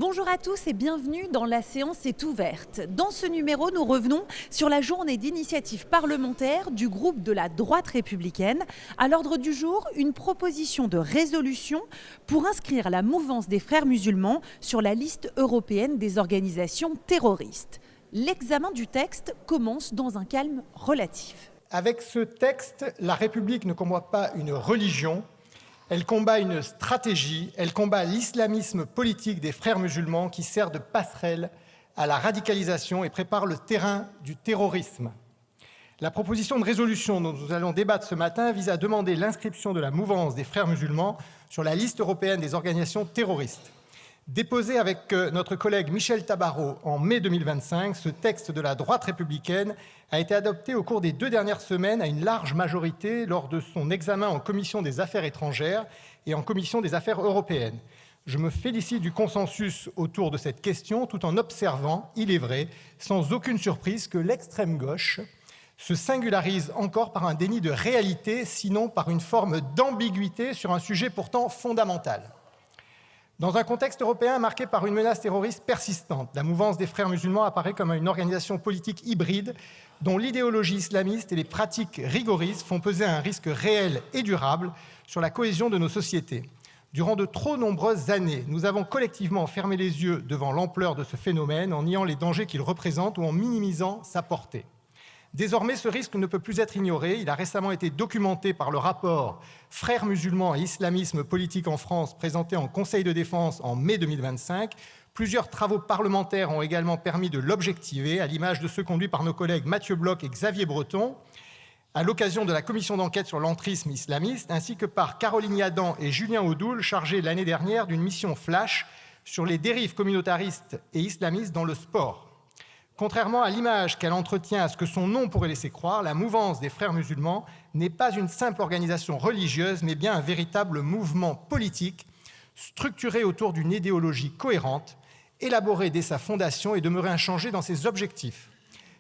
Bonjour à tous et bienvenue dans La séance est ouverte. Dans ce numéro, nous revenons sur la journée d'initiative parlementaire du groupe de la droite républicaine. À l'ordre du jour, une proposition de résolution pour inscrire la mouvance des frères musulmans sur la liste européenne des organisations terroristes. L'examen du texte commence dans un calme relatif. Avec ce texte, la République ne combat pas une religion, elle combat une stratégie, elle combat l'islamisme politique des frères musulmans qui sert de passerelle à la radicalisation et prépare le terrain du terrorisme. La proposition de résolution dont nous allons débattre ce matin vise à demander l'inscription de la mouvance des frères musulmans sur la liste européenne des organisations terroristes. Déposé avec notre collègue Michel Tabarot en mai 2025, ce texte de la droite républicaine a été adopté au cours des 2 dernières semaines à une large majorité lors de son examen en commission des affaires étrangères et en commission des affaires européennes. Je me félicite du consensus autour de cette question, tout en observant, il est vrai, sans aucune surprise, que l'extrême gauche se singularise encore par un déni de réalité, sinon par une forme d'ambiguïté sur un sujet pourtant fondamental. Dans un contexte européen marqué par une menace terroriste persistante, la mouvance des frères musulmans apparaît comme une organisation politique hybride dont l'idéologie islamiste et les pratiques rigoristes font peser un risque réel et durable sur la cohésion de nos sociétés. Durant de trop nombreuses années, nous avons collectivement fermé les yeux devant l'ampleur de ce phénomène en niant les dangers qu'il représente ou en minimisant sa portée. Désormais, ce risque ne peut plus être ignoré. Il a récemment été documenté par le rapport « Frères musulmans et islamisme politique en France » présenté en Conseil de défense en mai 2025. Plusieurs travaux parlementaires ont également permis de l'objectiver, à l'image de ceux conduits par nos collègues Mathieu Bloch et Xavier Breton, à l'occasion de la commission d'enquête sur l'entrisme islamiste, ainsi que par Caroline Yadan et Julien Audoul, chargés l'année dernière d'une mission flash sur les dérives communautaristes et islamistes dans le sport. Contrairement à l'image qu'elle entretient à ce que son nom pourrait laisser croire, la mouvance des frères musulmans n'est pas une simple organisation religieuse, mais bien un véritable mouvement politique structuré autour d'une idéologie cohérente, élaborée dès sa fondation et demeurée inchangée dans ses objectifs.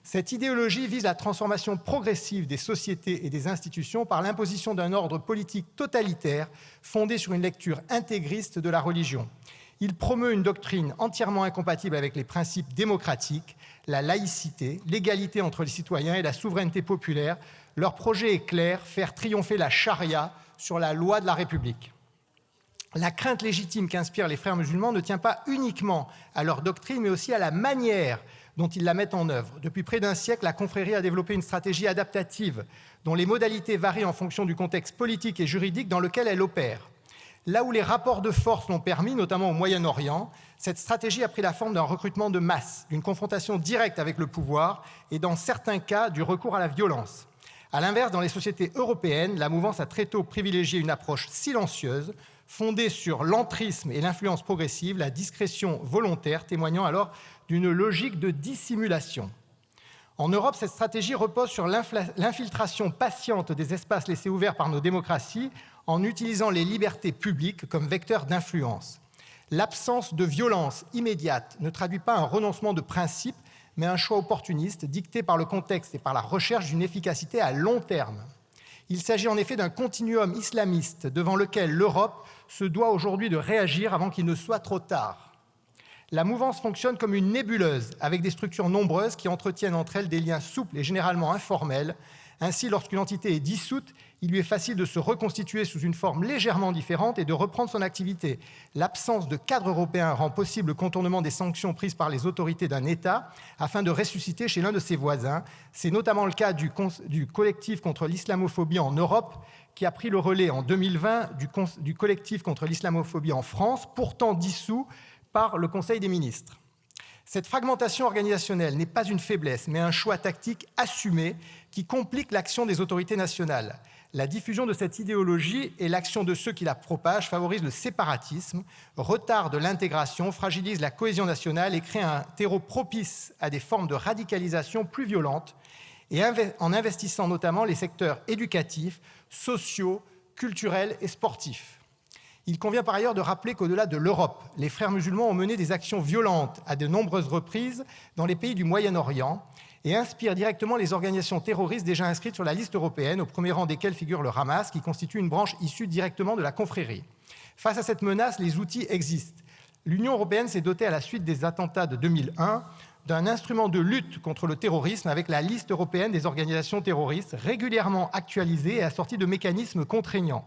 Cette idéologie vise la transformation progressive des sociétés et des institutions par l'imposition d'un ordre politique totalitaire fondé sur une lecture intégriste de la religion. Il promeut une doctrine entièrement incompatible avec les principes démocratiques, la laïcité, l'égalité entre les citoyens et la souveraineté populaire. Leur projet est clair, faire triompher la charia sur la loi de la République. La crainte légitime qu'inspirent les frères musulmans ne tient pas uniquement à leur doctrine, mais aussi à la manière dont ils la mettent en œuvre. Depuis près d'un siècle, la confrérie a développé une stratégie adaptative dont les modalités varient en fonction du contexte politique et juridique dans lequel elle opère. Là où les rapports de force l'ont permis, notamment au Moyen-Orient, cette stratégie a pris la forme d'un recrutement de masse, d'une confrontation directe avec le pouvoir et, dans certains cas, du recours à la violence. À l'inverse, dans les sociétés européennes, la mouvance a très tôt privilégié une approche silencieuse, fondée sur l'entrisme et l'influence progressive, la discrétion volontaire, témoignant alors d'une logique de dissimulation. En Europe, cette stratégie repose sur l'infiltration patiente des espaces laissés ouverts par nos démocraties en utilisant les libertés publiques comme vecteurs d'influence. L'absence de violence immédiate ne traduit pas un renoncement de principe, mais un choix opportuniste dicté par le contexte et par la recherche d'une efficacité à long terme. Il s'agit en effet d'un continuum islamiste devant lequel l'Europe se doit aujourd'hui de réagir avant qu'il ne soit trop tard. La mouvance fonctionne comme une nébuleuse, avec des structures nombreuses qui entretiennent entre elles des liens souples et généralement informels. Ainsi, lorsqu'une entité est dissoute, il lui est facile de se reconstituer sous une forme légèrement différente et de reprendre son activité. L'absence de cadre européen rend possible le contournement des sanctions prises par les autorités d'un État afin de ressusciter chez l'un de ses voisins. C'est notamment le cas du collectif contre l'islamophobie en Europe, qui a pris le relais en 2020 du collectif contre l'islamophobie en France, pourtant dissous par le Conseil des ministres. Cette fragmentation organisationnelle n'est pas une faiblesse, mais un choix tactique assumé qui complique l'action des autorités nationales. La diffusion de cette idéologie et l'action de ceux qui la propagent favorisent le séparatisme, retardent l'intégration, fragilisent la cohésion nationale et créent un terreau propice à des formes de radicalisation plus violentes, et en investissant notamment les secteurs éducatifs, sociaux, culturels et sportifs. Il convient par ailleurs de rappeler qu'au-delà de l'Europe, les frères musulmans ont mené des actions violentes à de nombreuses reprises dans les pays du Moyen-Orient et inspirent directement les organisations terroristes déjà inscrites sur la liste européenne, au premier rang desquelles figure le Hamas, qui constitue une branche issue directement de la confrérie. Face à cette menace, les outils existent. L'Union européenne s'est dotée à la suite des attentats de 2001 d'un instrument de lutte contre le terrorisme avec la liste européenne des organisations terroristes, régulièrement actualisée et assortie de mécanismes contraignants.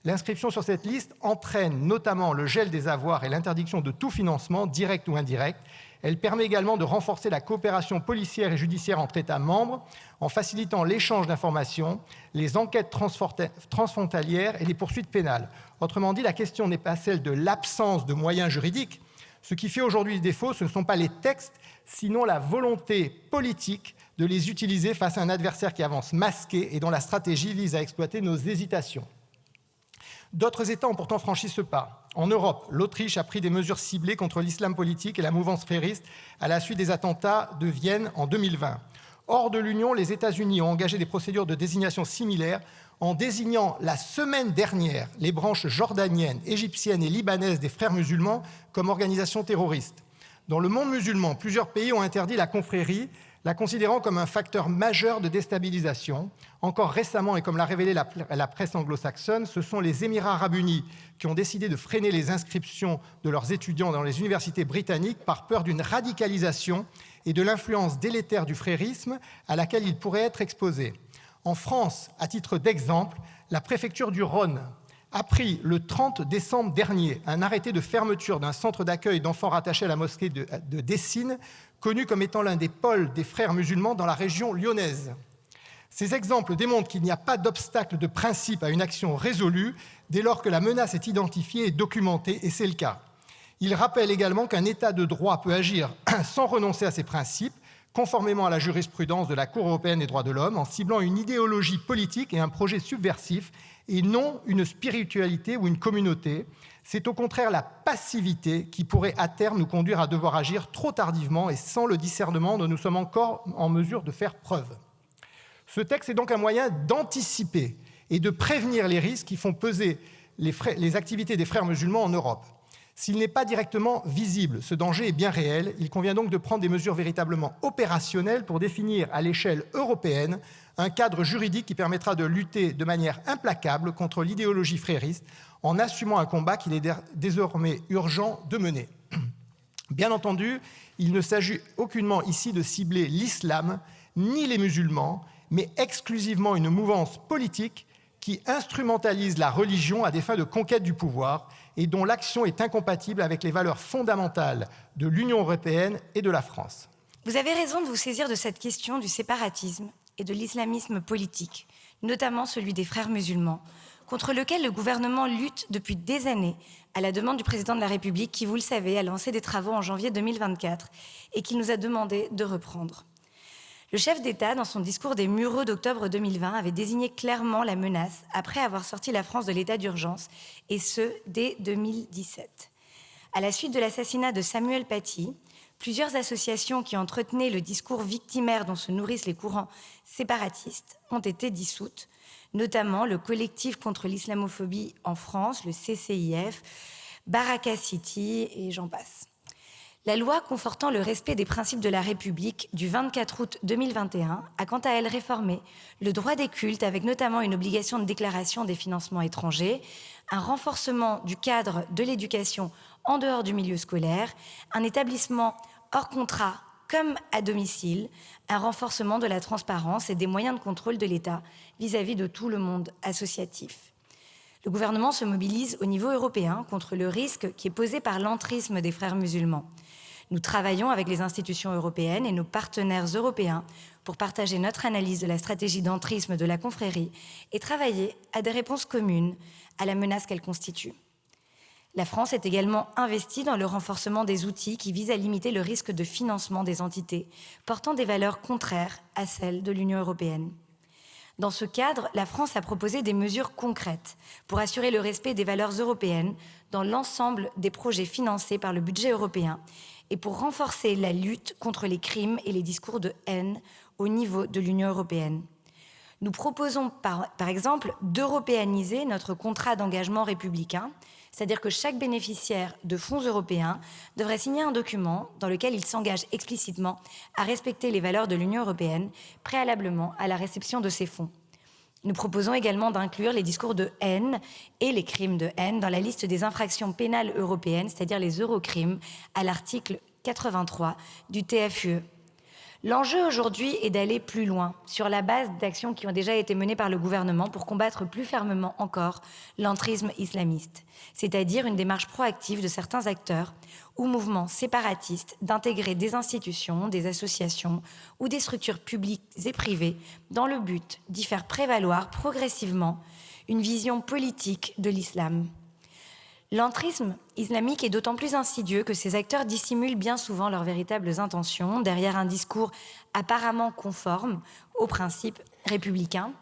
L'inscription sur cette liste entraîne notamment le gel des avoirs et l'interdiction de tout financement, direct ou indirect. Elle permet également de renforcer la coopération policière et judiciaire entre États membres en facilitant l'échange d'informations, les enquêtes transfrontalières et les poursuites pénales. Autrement dit, la question n'est pas celle de l'absence de moyens juridiques. Ce qui fait aujourd'hui défaut, ce ne sont pas les textes, sinon la volonté politique de les utiliser face à un adversaire qui avance masqué et dont la stratégie vise à exploiter nos hésitations. D'autres États ont pourtant franchi ce pas. En Europe, l'Autriche a pris des mesures ciblées contre l'islam politique et la mouvance frériste à la suite des attentats de Vienne en 2020. Hors de l'Union, les États-Unis ont engagé des procédures de désignation similaires en désignant la semaine dernière les branches jordaniennes, égyptiennes et libanaises des Frères musulmans comme organisations terroristes. Dans le monde musulman, plusieurs pays ont interdit la confrérie, la considérant comme un facteur majeur de déstabilisation. Encore récemment, et comme l'a révélé la presse anglo-saxonne, ce sont les Émirats arabes unis qui ont décidé de freiner les inscriptions de leurs étudiants dans les universités britanniques par peur d'une radicalisation et de l'influence délétère du frérisme à laquelle ils pourraient être exposés. En France, à titre d'exemple, la préfecture du Rhône a pris le 30 décembre dernier un arrêté de fermeture d'un centre d'accueil d'enfants rattaché à la mosquée de Dessines, connu comme étant l'un des pôles des Frères musulmans dans la région lyonnaise. Ces exemples démontrent qu'il n'y a pas d'obstacle de principe à une action résolue dès lors que la menace est identifiée et documentée, et c'est le cas. Il rappelle également qu'un État de droit peut agir sans renoncer à ses principes, conformément à la jurisprudence de la Cour européenne des droits de l'homme, en ciblant une idéologie politique et un projet subversif, et non une spiritualité ou une communauté. C'est au contraire la passivité qui pourrait à terme nous conduire à devoir agir trop tardivement et sans le discernement dont nous sommes encore en mesure de faire preuve. Ce texte est donc un moyen d'anticiper et de prévenir les risques qui font peser les activités des Frères musulmans en Europe. S'il n'est pas directement visible, ce danger est bien réel. Il convient donc de prendre des mesures véritablement opérationnelles pour définir à l'échelle européenne un cadre juridique qui permettra de lutter de manière implacable contre l'idéologie frériste en assumant un combat qu'il est désormais urgent de mener. Bien entendu, il ne s'agit aucunement ici de cibler l'islam ni les musulmans, mais exclusivement une mouvance politique qui instrumentalise la religion à des fins de conquête du pouvoir et dont l'action est incompatible avec les valeurs fondamentales de l'Union européenne et de la France. Vous avez raison de vous saisir de cette question du séparatisme et de l'islamisme politique, notamment celui des Frères musulmans, contre lequel le gouvernement lutte depuis des années à la demande du président de la République qui, vous le savez, a lancé des travaux en janvier 2024 et qu'il nous a demandé de reprendre. Le chef d'État, dans son discours des Mureaux d'octobre 2020, avait désigné clairement la menace après avoir sorti la France de l'état d'urgence, et ce, dès 2017. À la suite de l'assassinat de Samuel Paty, plusieurs associations qui entretenaient le discours victimaire dont se nourrissent les courants séparatistes ont été dissoutes, notamment le collectif contre l'islamophobie en France, le CCIF, Baraka City et j'en passe. La loi confortant le respect des principes de la République du 24 août 2021 a quant à elle réformé le droit des cultes avec notamment une obligation de déclaration des financements étrangers, un renforcement du cadre de l'éducation en dehors du milieu scolaire, un établissement hors contrat comme à domicile, un renforcement de la transparence et des moyens de contrôle de l'État vis-à-vis de tout le monde associatif. Le gouvernement se mobilise au niveau européen contre le risque qui est posé par l'entrisme des Frères musulmans. Nous travaillons avec les institutions européennes et nos partenaires européens pour partager notre analyse de la stratégie d'entrisme de la confrérie et travailler à des réponses communes à la menace qu'elle constitue. La France est également investie dans le renforcement des outils qui visent à limiter le risque de financement des entités portant des valeurs contraires à celles de l'Union européenne. Dans ce cadre, la France a proposé des mesures concrètes pour assurer le respect des valeurs européennes dans l'ensemble des projets financés par le budget européen et pour renforcer la lutte contre les crimes et les discours de haine au niveau de l'Union européenne. Nous proposons par exemple d'européaniser notre contrat d'engagement républicain, c'est-à-dire que chaque bénéficiaire de fonds européens devrait signer un document dans lequel il s'engage explicitement à respecter les valeurs de l'Union européenne préalablement à la réception de ces fonds. Nous proposons également d'inclure les discours de haine et les crimes de haine dans la liste des infractions pénales européennes, c'est-à-dire les eurocrimes, à l'article 83 du TFUE. L'enjeu aujourd'hui est d'aller plus loin sur la base d'actions qui ont déjà été menées par le gouvernement pour combattre plus fermement encore l'entrisme islamiste, c'est-à-dire une démarche proactive de certains acteurs ou mouvements séparatistes d'intégrer des institutions, des associations ou des structures publiques et privées dans le but d'y faire prévaloir progressivement une vision politique de l'islam. L'entrisme islamique est d'autant plus insidieux que ces acteurs dissimulent bien souvent leurs véritables intentions derrière un discours apparemment conforme aux principes républicains.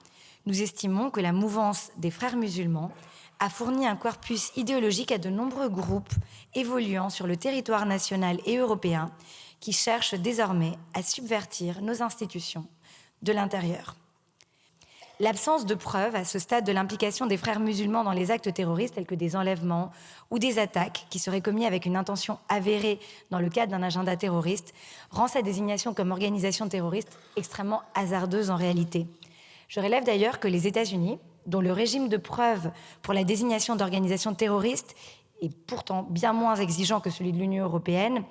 Nous estimons que la mouvance des frères musulmans a fourni un corpus idéologique à de nombreux groupes évoluant sur le territoire national et européen qui cherchent désormais à subvertir nos institutions de l'intérieur. L'absence de preuves à ce stade de l'implication des frères musulmans dans les actes terroristes tels que des enlèvements ou des attaques qui seraient commis avec une intention avérée dans le cadre d'un agenda terroriste rend sa désignation comme organisation terroriste extrêmement hasardeuse en réalité. Je relève d'ailleurs que les États-Unis, dont le régime de preuves pour la désignation d'organisations terroristes est pourtant bien moins exigeant que celui de l'Union européenne,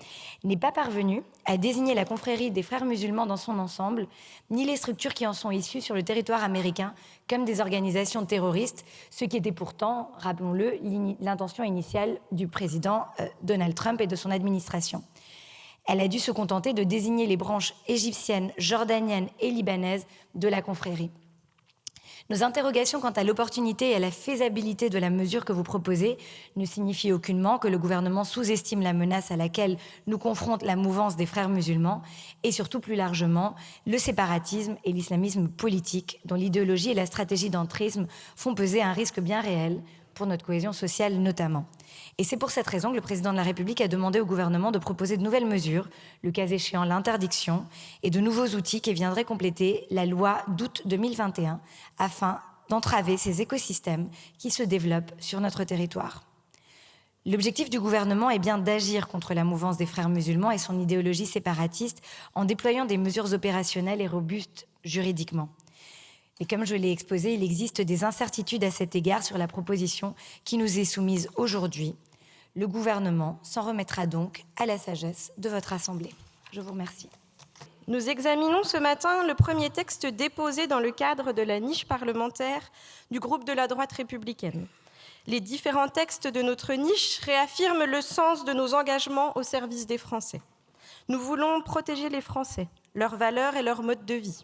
n'est pas parvenu à désigner la confrérie des frères musulmans dans son ensemble, ni les structures qui en sont issues sur le territoire américain comme des organisations terroristes, ce qui était pourtant, rappelons-le, l'intention initiale du président Donald Trump et de son administration. Elle a dû se contenter de désigner les branches égyptiennes, jordaniennes et libanaises de la confrérie. Nos interrogations quant à l'opportunité et à la faisabilité de la mesure que vous proposez ne signifient aucunement que le gouvernement sous-estime la menace à laquelle nous confronte la mouvance des frères musulmans et surtout plus largement le séparatisme et l'islamisme politique dont l'idéologie et la stratégie d'entrisme font peser un risque bien réel pour notre cohésion sociale notamment. Et c'est pour cette raison que le président de la République a demandé au gouvernement de proposer de nouvelles mesures, le cas échéant l'interdiction, et de nouveaux outils qui viendraient compléter la loi d'août 2021 afin d'entraver ces écosystèmes qui se développent sur notre territoire. L'objectif du gouvernement est bien d'agir contre la mouvance des frères musulmans et son idéologie séparatiste en déployant des mesures opérationnelles et robustes juridiquement. Et comme je l'ai exposé, il existe des incertitudes à cet égard sur la proposition qui nous est soumise aujourd'hui. Le gouvernement s'en remettra donc à la sagesse de votre Assemblée. Je vous remercie. Nous examinons ce matin le premier texte déposé dans le cadre de la niche parlementaire du groupe de la droite républicaine. Les différents textes de notre niche réaffirment le sens de nos engagements au service des Français. Nous voulons protéger les Français, leurs valeurs et leur mode de vie,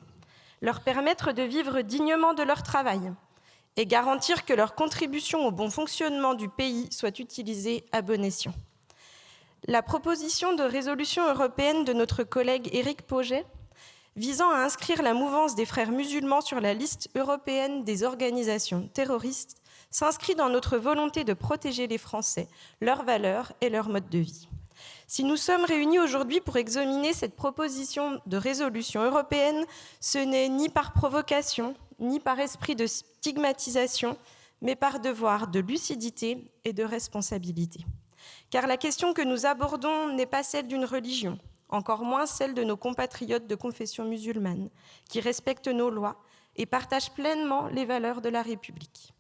leur permettre de vivre dignement de leur travail et garantir que leur contribution au bon fonctionnement du pays soit utilisée à bon escient. La proposition de résolution européenne de notre collègue Éric Pauget, visant à inscrire la mouvance des frères musulmans sur la liste européenne des organisations terroristes, s'inscrit dans notre volonté de protéger les Français, leurs valeurs et leur mode de vie. Si nous sommes réunis aujourd'hui pour examiner cette proposition de résolution européenne, ce n'est ni par provocation, ni par esprit de stigmatisation, mais par devoir de lucidité et de responsabilité. Car la question que nous abordons n'est pas celle d'une religion, encore moins celle de nos compatriotes de confession musulmane, qui respectent nos lois et partagent pleinement les valeurs de la République.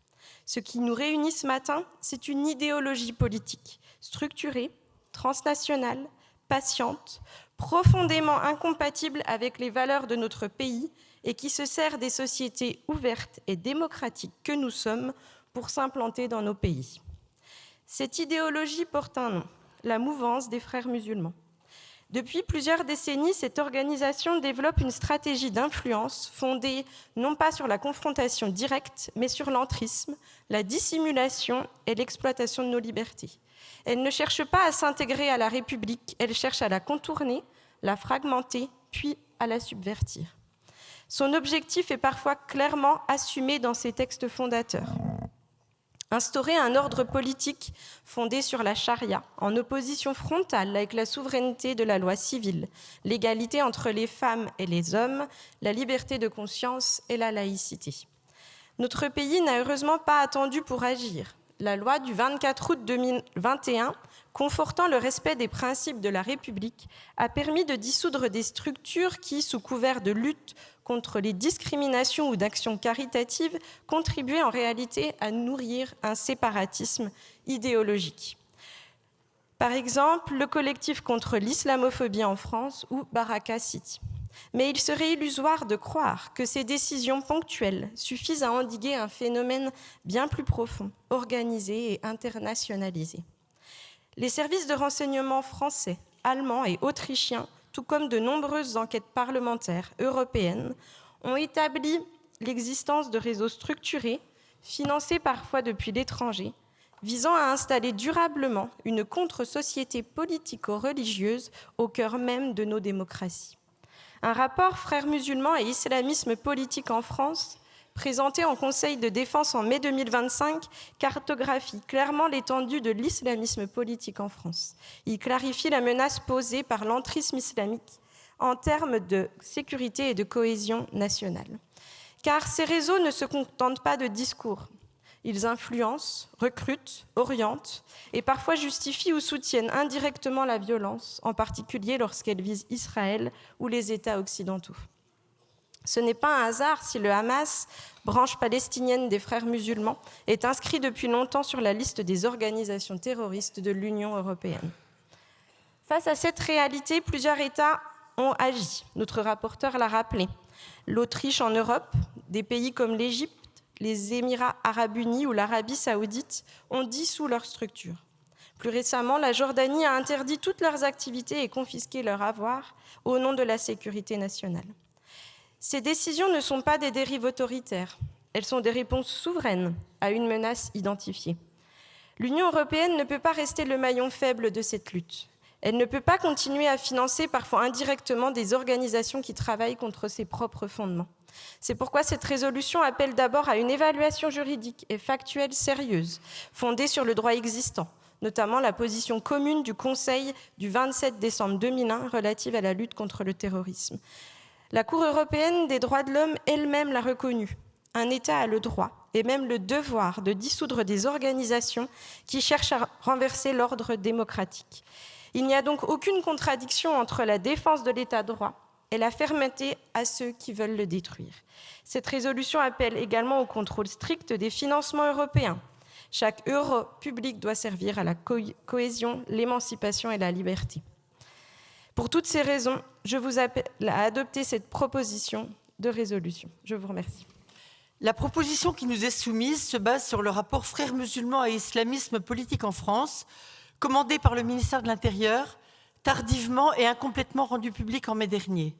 Ce qui nous réunit ce matin, c'est une idéologie politique, structurée, transnationale, patiente, profondément incompatible avec les valeurs de notre pays et qui se sert des sociétés ouvertes et démocratiques que nous sommes pour s'implanter dans nos pays. Cette idéologie porte un nom, la mouvance des frères musulmans. Depuis plusieurs décennies, cette organisation développe une stratégie d'influence fondée non pas sur la confrontation directe, mais sur l'entrisme, la dissimulation et l'exploitation de nos libertés. Elle ne cherche pas à s'intégrer à la République, elle cherche à la contourner, la fragmenter, puis à la subvertir. Son objectif est parfois clairement assumé dans ses textes fondateurs. Instaurer un ordre politique fondé sur la charia, en opposition frontale avec la souveraineté de la loi civile, l'égalité entre les femmes et les hommes, la liberté de conscience et la laïcité. Notre pays n'a heureusement pas attendu pour agir. La loi du 24 août 2021, confortant le respect des principes de la République, a permis de dissoudre des structures qui, sous couvert de lutte contre les discriminations ou d'actions caritatives contribuaient en réalité à nourrir un séparatisme idéologique. Par exemple, le collectif contre l'islamophobie en France ou Baraka City. Mais il serait illusoire de croire que ces décisions ponctuelles suffisent à endiguer un phénomène bien plus profond, organisé et internationalisé. Les services de renseignement français, allemands et autrichiens, tout comme de nombreuses enquêtes parlementaires européennes, ont établi l'existence de réseaux structurés, financés parfois depuis l'étranger, visant à installer durablement une contre-société politico-religieuse au cœur même de nos démocraties. Un rapport Frères musulmans et islamisme politique en France, présenté en Conseil de défense en mai 2025, cartographie clairement l'étendue de l'islamisme politique en France. Il clarifie la menace posée par l'entrisme islamique en termes de sécurité et de cohésion nationale. Car ces réseaux ne se contentent pas de discours. Ils influencent, recrutent, orientent et parfois justifient ou soutiennent indirectement la violence, en particulier lorsqu'elle vise Israël ou les États occidentaux. Ce n'est pas un hasard si le Hamas, branche palestinienne des Frères musulmans, est inscrit depuis longtemps sur la liste des organisations terroristes de l'Union européenne. Face à cette réalité, plusieurs États ont agi. Notre rapporteur l'a rappelé. L'Autriche en Europe, des pays comme l'Égypte, les Émirats arabes unis ou l'Arabie saoudite ont dissous leurs structures. Plus récemment, la Jordanie a interdit toutes leurs activités et confisqué leurs avoirs au nom de la sécurité nationale. Ces décisions ne sont pas des dérives autoritaires, elles sont des réponses souveraines à une menace identifiée. L'Union européenne ne peut pas rester le maillon faible de cette lutte. Elle ne peut pas continuer à financer parfois indirectement des organisations qui travaillent contre ses propres fondements. C'est pourquoi cette résolution appelle d'abord à une évaluation juridique et factuelle sérieuse, fondée sur le droit existant, notamment la position commune du Conseil du 27 décembre 2001 relative à la lutte contre le terrorisme. La Cour européenne des droits de l'homme elle-même l'a reconnu. Un État a le droit et même le devoir de dissoudre des organisations qui cherchent à renverser l'ordre démocratique. Il n'y a donc aucune contradiction entre la défense de l'État de droit et la fermeté à ceux qui veulent le détruire. Cette résolution appelle également au contrôle strict des financements européens. Chaque euro public doit servir à la cohésion, l'émancipation et la liberté. Pour toutes ces raisons, je vous appelle à adopter cette proposition de résolution. Je vous remercie. La proposition qui nous est soumise se base sur le rapport Frères musulmans et islamisme politique en France, commandé par le ministère de l'Intérieur, tardivement et incomplètement rendu public en mai dernier.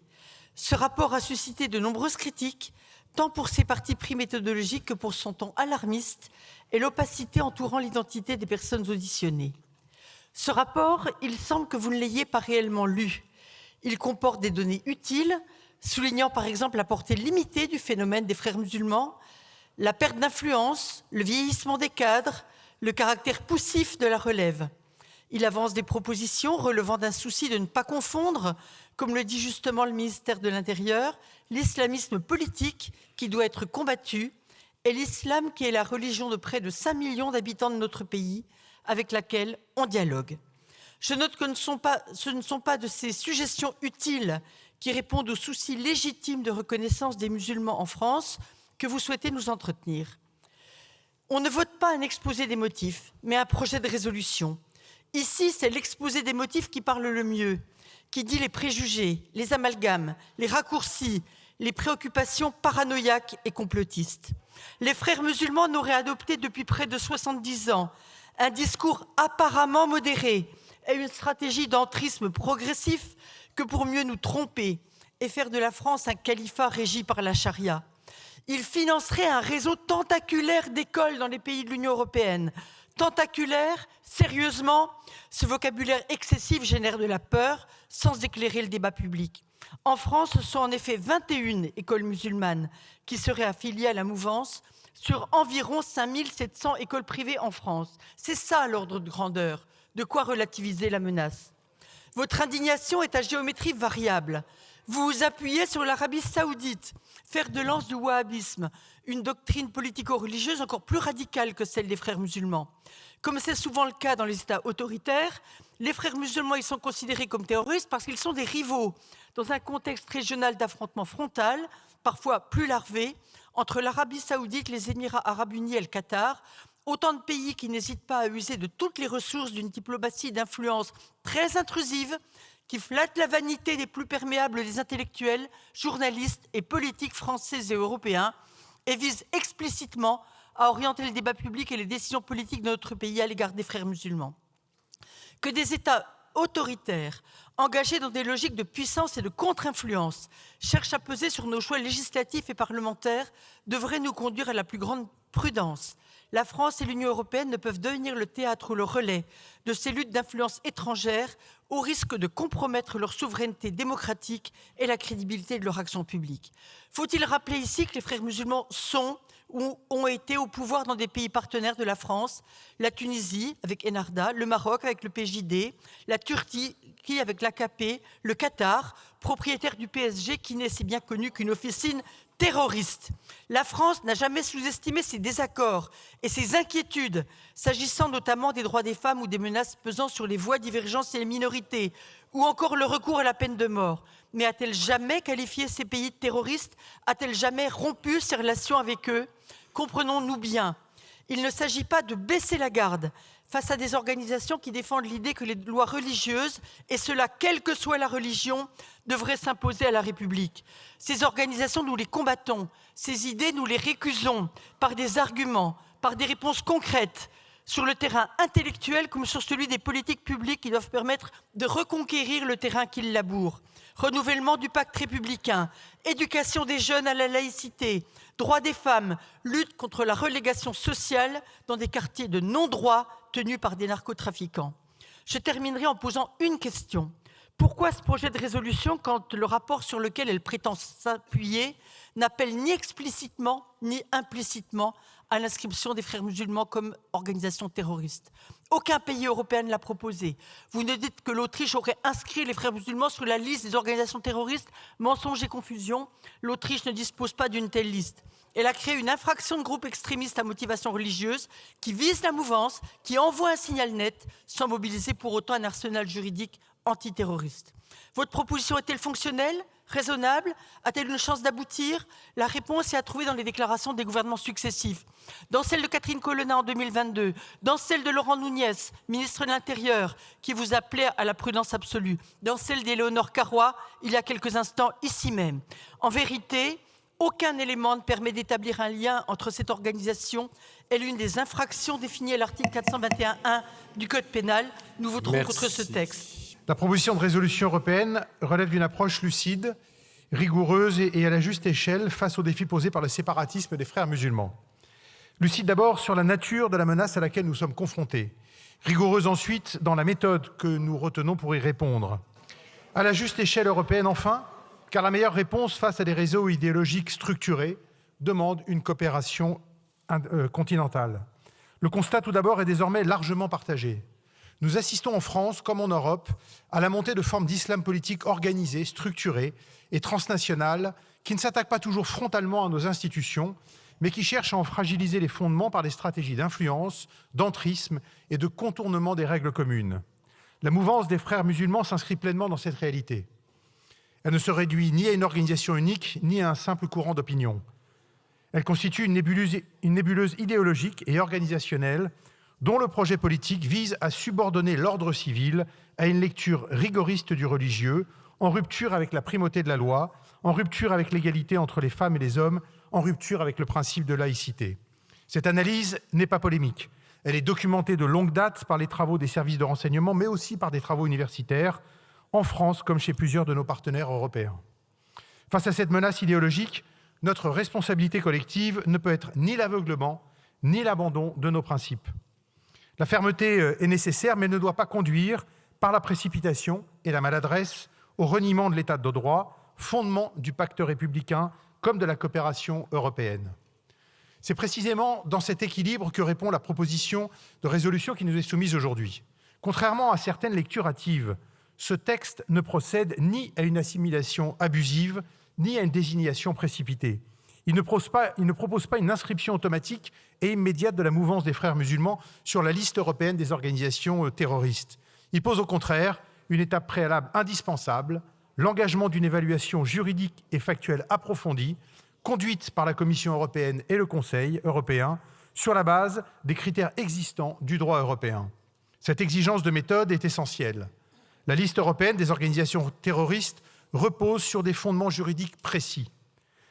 Ce rapport a suscité de nombreuses critiques, tant pour ses partis pris méthodologiques que pour son ton alarmiste et l'opacité entourant l'identité des personnes auditionnées. Ce rapport, il semble que vous ne l'ayez pas réellement lu. Il comporte des données utiles, soulignant par exemple la portée limitée du phénomène des Frères musulmans, la perte d'influence, le vieillissement des cadres, le caractère poussif de la relève. Il avance des propositions relevant d'un souci de ne pas confondre, comme le dit justement le ministère de l'Intérieur, l'islamisme politique qui doit être combattu et l'islam qui est la religion de près de 5 millions d'habitants de notre pays, avec laquelle on dialogue. Je note que ce ne sont pas de ces suggestions utiles qui répondent aux soucis légitimes de reconnaissance des musulmans en France que vous souhaitez nous entretenir. On ne vote pas un exposé des motifs, mais un projet de résolution. Ici, c'est l'exposé des motifs qui parle le mieux, qui dit les préjugés, les amalgames, les raccourcis, les préoccupations paranoïaques et complotistes. Les Frères musulmans n'auraient adopté depuis près de 70 ans un discours apparemment modéré et une stratégie d'entrisme progressif que pour mieux nous tromper et faire de la France un califat régi par la charia. Ils financeraient un réseau tentaculaire d'écoles dans les pays de l'Union européenne. Tentaculaire, sérieusement, ce vocabulaire excessif génère de la peur sans éclairer le débat public. En France, ce sont en effet 21 écoles musulmanes qui seraient affiliées à la mouvance sur environ 5700 écoles privées en France. C'est ça l'ordre de grandeur, de quoi relativiser la menace. Votre indignation est à géométrie variable. Vous vous appuyez sur l'Arabie saoudite, fer de lance du wahhabisme, une doctrine politico-religieuse encore plus radicale que celle des Frères musulmans. Comme c'est souvent le cas dans les États autoritaires, les Frères musulmans ils sont considérés comme terroristes parce qu'ils sont des rivaux dans un contexte régional d'affrontement frontal parfois plus larvée, entre l'Arabie saoudite, les Émirats arabes unis et le Qatar, autant de pays qui n'hésitent pas à user de toutes les ressources d'une diplomatie d'influence très intrusive, qui flatte la vanité des plus perméables des intellectuels, journalistes et politiques français et européens, et vise explicitement à orienter le débat public et les décisions politiques de notre pays à l'égard des frères musulmans. Que des États autoritaires, engagés dans des logiques de puissance et de contre-influence, cherchent à peser sur nos choix législatifs et parlementaires, devraient nous conduire à la plus grande prudence. La France et l'Union européenne ne peuvent devenir le théâtre ou le relais de ces luttes d'influence étrangères au risque de compromettre leur souveraineté démocratique et la crédibilité de leur action publique. Faut-il rappeler ici que les frères musulmans sont ou ont été au pouvoir dans des pays partenaires de la France, la Tunisie avec Enarda, le Maroc avec le PJD, la Turquie avec l'AKP, le Qatar, propriétaire du PSG qui n'est si bien connu qu'une officine terroriste. La France n'a jamais sous-estimé ses désaccords et ses inquiétudes, s'agissant notamment des droits des femmes ou des menaces pesant sur les voix divergences et les minorités, ou encore le recours à la peine de mort. Mais a-t-elle jamais qualifié ces pays de terroristes? A-t-elle jamais rompu ses relations avec eux? Comprenons-nous bien, il ne s'agit pas de baisser la garde face à des organisations qui défendent l'idée que les lois religieuses, et cela quelle que soit la religion, devraient s'imposer à la République. Ces organisations, nous les combattons. Ces idées, nous les récusons par des arguments, par des réponses concrètes, sur le terrain intellectuel comme sur celui des politiques publiques qui doivent permettre de reconquérir le terrain qui laboure. Renouvellement du pacte républicain, éducation des jeunes à la laïcité, droits des femmes, lutte contre la relégation sociale dans des quartiers de non-droit tenus par des narcotrafiquants. Je terminerai en posant une question. Pourquoi ce projet de résolution quand le rapport sur lequel elle prétend s'appuyer n'appelle ni explicitement ni implicitement à l'inscription des frères musulmans comme organisation terroriste? Aucun pays européen ne l'a proposé. Vous ne dites que l'Autriche aurait inscrit les frères musulmans sur la liste des organisations terroristes. Mensonge et confusion, l'Autriche ne dispose pas d'une telle liste. Elle a créé une infraction de groupe extrémiste à motivation religieuse qui vise la mouvance, qui envoie un signal net sans mobiliser pour autant un arsenal juridique antiterroriste. Votre proposition est-elle fonctionnelle, raisonnable? A-t-elle une chance d'aboutir? La réponse est à trouver dans les déclarations des gouvernements successifs. Dans celle de Catherine Colonna en 2022, dans celle de Laurent Nunez, ministre de l'Intérieur, qui vous appelait à la prudence absolue, dans celle d'Éléonore Carrois, il y a quelques instants, ici même. En vérité, aucun élément ne permet d'établir un lien entre cette organisation et l'une des infractions définies à l'article 421.1 du Code pénal. Nous voterons contre ce texte. La proposition de résolution européenne relève d'une approche lucide, rigoureuse et à la juste échelle face aux défis posés par le séparatisme des frères musulmans. Lucide d'abord sur la nature de la menace à laquelle nous sommes confrontés. Rigoureuse ensuite dans la méthode que nous retenons pour y répondre. À la juste échelle européenne enfin, car la meilleure réponse face à des réseaux idéologiques structurés demande une coopération continentale. Le constat tout d'abord est désormais largement partagé. Nous assistons en France, comme en Europe, à la montée de formes d'islam politique organisées, structurées et transnationales qui ne s'attaquent pas toujours frontalement à nos institutions, mais qui cherchent à en fragiliser les fondements par des stratégies d'influence, d'entrisme et de contournement des règles communes. La mouvance des frères musulmans s'inscrit pleinement dans cette réalité. Elle ne se réduit ni à une organisation unique, ni à un simple courant d'opinion. Elle constitue une nébuleuse idéologique et organisationnelle dont le projet politique vise à subordonner l'ordre civil à une lecture rigoriste du religieux, en rupture avec la primauté de la loi, en rupture avec l'égalité entre les femmes et les hommes, en rupture avec le principe de laïcité. Cette analyse n'est pas polémique. Elle est documentée de longue date par les travaux des services de renseignement, mais aussi par des travaux universitaires, en France comme chez plusieurs de nos partenaires européens. Face à cette menace idéologique, notre responsabilité collective ne peut être ni l'aveuglement, ni l'abandon de nos principes. La fermeté est nécessaire, mais ne doit pas conduire, par la précipitation et la maladresse, au reniement de l'état de droit, fondement du pacte républicain comme de la coopération européenne. C'est précisément dans cet équilibre que répond la proposition de résolution qui nous est soumise aujourd'hui. Contrairement à certaines lectures hâtives, ce texte ne procède ni à une assimilation abusive, ni à une désignation précipitée. Il ne propose pas une inscription automatique et immédiate de la mouvance des frères musulmans sur la liste européenne des organisations terroristes. Il pose au contraire une étape préalable indispensable, l'engagement d'une évaluation juridique et factuelle approfondie, conduite par la Commission européenne et le Conseil européen, sur la base des critères existants du droit européen. Cette exigence de méthode est essentielle. La liste européenne des organisations terroristes repose sur des fondements juridiques précis.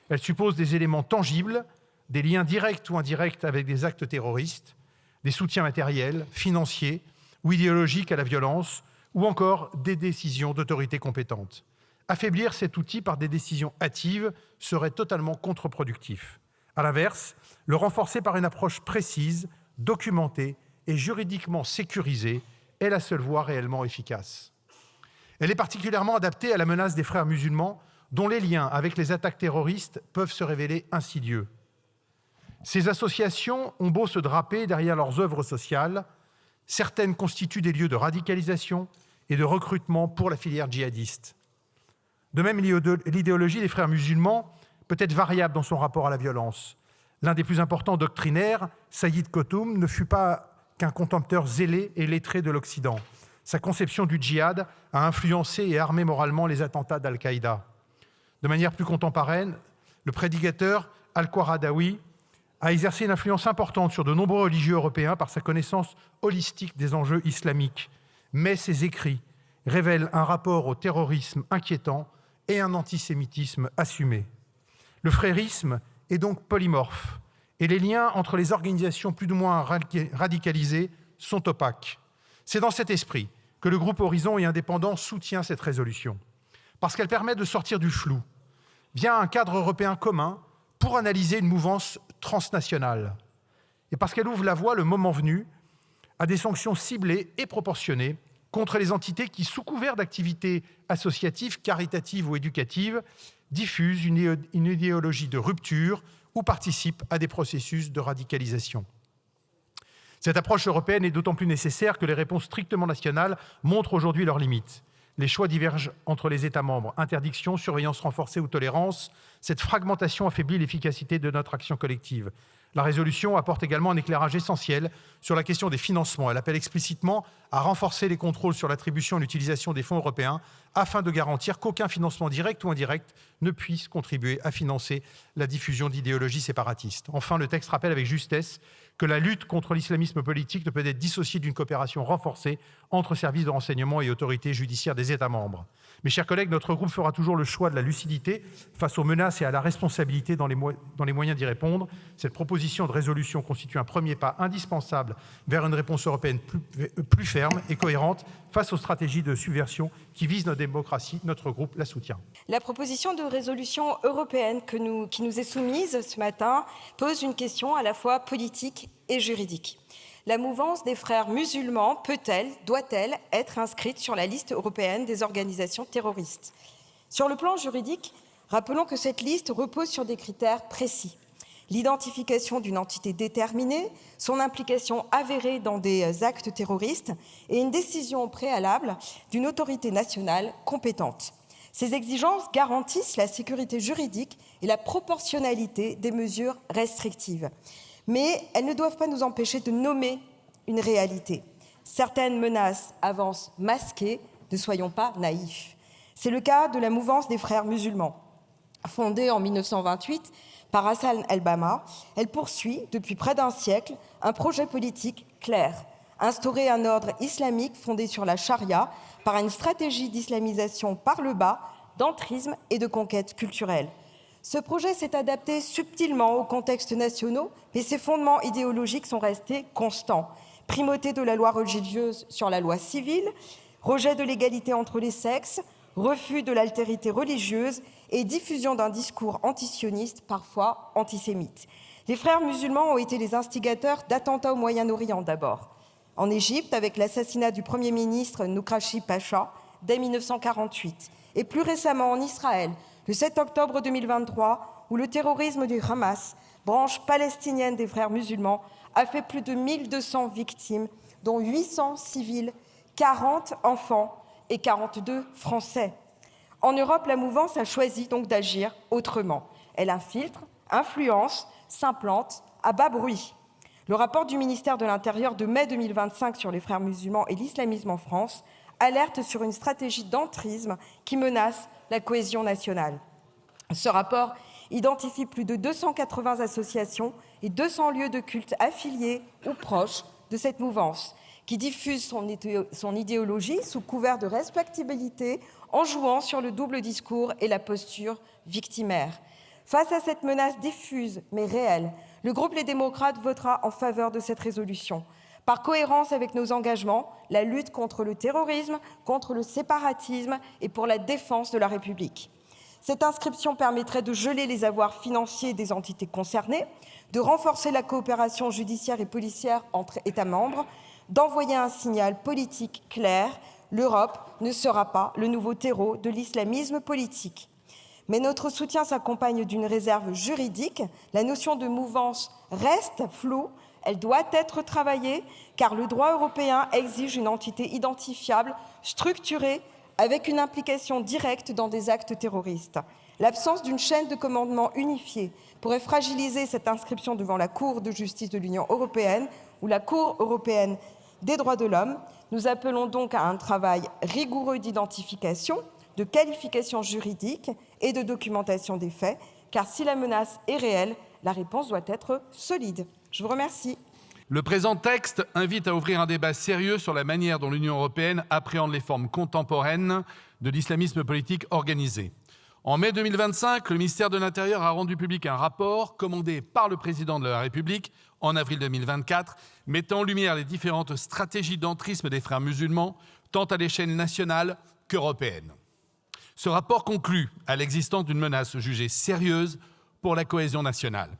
Elle suppose des éléments tangibles, des liens directs ou indirects avec des actes terroristes, des soutiens matériels, financiers ou idéologiques à la violence, ou encore des décisions d'autorités compétentes. Affaiblir cet outil par des décisions hâtives serait totalement contre-productif. À l'inverse, le renforcer par une approche précise, documentée et juridiquement sécurisée est la seule voie réellement efficace. Elle est particulièrement adaptée à la menace des frères musulmans, dont les liens avec les attaques terroristes peuvent se révéler insidieux. Ces associations ont beau se draper derrière leurs œuvres sociales, certaines constituent des lieux de radicalisation et de recrutement pour la filière djihadiste. De même, l'idéologie des frères musulmans peut être variable dans son rapport à la violence. L'un des plus importants doctrinaires, Sayyid Qutb, ne fut pas qu'un contempteur zélé et lettré de l'Occident. Sa conception du djihad a influencé et armé moralement les attentats d'Al-Qaïda. De manière plus contemporaine, le prédicateur Al-Qaradawi a exercé une influence importante sur de nombreux religieux européens par sa connaissance holistique des enjeux islamiques. Mais ses écrits révèlent un rapport au terrorisme inquiétant et un antisémitisme assumé. Le frérisme est donc polymorphe et les liens entre les organisations plus ou moins radicalisées sont opaques. C'est dans cet esprit que le groupe Horizon et Indépendants soutient cette résolution, parce qu'elle permet de sortir du flou via un cadre européen commun pour analyser une mouvance transnationale et parce qu'elle ouvre la voie, le moment venu, à des sanctions ciblées et proportionnées contre les entités qui, sous couvert d'activités associatives, caritatives ou éducatives, diffusent une idéologie de rupture ou participent à des processus de radicalisation. Cette approche européenne est d'autant plus nécessaire que les réponses strictement nationales montrent aujourd'hui leurs limites. Les choix divergent entre les États membres. Interdiction, surveillance renforcée ou tolérance, cette fragmentation affaiblit l'efficacité de notre action collective. La résolution apporte également un éclairage essentiel sur la question des financements. Elle appelle explicitement à renforcer les contrôles sur l'attribution et l'utilisation des fonds européens afin de garantir qu'aucun financement direct ou indirect ne puisse contribuer à financer la diffusion d'idéologies séparatistes. Enfin, le texte rappelle avec justesse que la lutte contre l'islamisme politique ne peut être dissociée d'une coopération renforcée entre services de renseignement et autorités judiciaires des États membres. Mes chers collègues, notre groupe fera toujours le choix de la lucidité face aux menaces et à la responsabilité dans les moyens d'y répondre. Cette proposition de résolution constitue un premier pas indispensable vers une réponse européenne plus ferme et cohérente face aux stratégies de subversion qui visent notre démocratie. Notre groupe la soutient. La proposition de résolution européenne qui nous est soumise ce matin pose une question à la fois politique et juridique. La mouvance des frères musulmans peut-elle, doit-elle être inscrite sur la liste européenne des organisations terroristes? Sur le plan juridique, rappelons que cette liste repose sur des critères précis. L'identification d'une entité déterminée, son implication avérée dans des actes terroristes et une décision préalable d'une autorité nationale compétente. Ces exigences garantissent la sécurité juridique et la proportionnalité des mesures restrictives. Mais elles ne doivent pas nous empêcher de nommer une réalité. Certaines menaces avancent masquées, ne soyons pas naïfs. C'est le cas de la mouvance des frères musulmans. Fondée en 1928 par Hassan el-Banna, elle poursuit, depuis près d'un siècle, un projet politique clair. Instaurer un ordre islamique fondé sur la charia par une stratégie d'islamisation par le bas, d'entrisme et de conquête culturelle. Ce projet s'est adapté subtilement aux contextes nationaux, mais ses fondements idéologiques sont restés constants. Primauté de la loi religieuse sur la loi civile, rejet de l'égalité entre les sexes, refus de l'altérité religieuse et diffusion d'un discours antisioniste, parfois antisémite. Les frères musulmans ont été les instigateurs d'attentats au Moyen-Orient d'abord. En Égypte, avec l'assassinat du Premier ministre Noukrachi Pacha dès 1948, et plus récemment en Israël, le 7 octobre 2023, où le terrorisme du Hamas, branche palestinienne des frères musulmans, a fait plus de 1200 victimes, dont 800 civils, 40 enfants et 42 Français. En Europe, la mouvance a choisi donc d'agir autrement. Elle infiltre, influence, s'implante à bas bruit. Le rapport du ministère de l'Intérieur de mai 2025 sur les frères musulmans et l'islamisme en France alerte sur une stratégie d'entrisme qui menace la cohésion nationale. Ce rapport identifie plus de 280 associations et 200 lieux de culte affiliés ou proches de cette mouvance, qui diffuse son idéologie sous couvert de respectabilité en jouant sur le double discours et la posture victimaire. Face à cette menace diffuse mais réelle, le groupe Les Démocrates votera en faveur de cette résolution. Par cohérence avec nos engagements, la lutte contre le terrorisme, contre le séparatisme et pour la défense de la République. Cette inscription permettrait de geler les avoirs financiers des entités concernées, de renforcer la coopération judiciaire et policière entre États membres, d'envoyer un signal politique clair: l'Europe ne sera pas le nouveau terreau de l'islamisme politique. Mais notre soutien s'accompagne d'une réserve juridique. La notion de mouvance reste floue, elle doit être travaillée, car le droit européen exige une entité identifiable, structurée, avec une implication directe dans des actes terroristes. L'absence d'une chaîne de commandement unifiée pourrait fragiliser cette inscription devant la Cour de justice de l'Union européenne ou la Cour européenne des droits de l'homme. Nous appelons donc à un travail rigoureux d'identification, de qualification juridique et de documentation des faits, car si la menace est réelle, la réponse doit être solide. Je vous remercie. Le présent texte invite à ouvrir un débat sérieux sur la manière dont l'Union européenne appréhende les formes contemporaines de l'islamisme politique organisé. En mai 2025, le ministère de l'Intérieur a rendu public un rapport commandé par le président de la République en avril 2024, mettant en lumière les différentes stratégies d'entrisme des frères musulmans, tant à l'échelle nationale qu'européenne. Ce rapport conclut à l'existence d'une menace jugée sérieuse pour la cohésion nationale.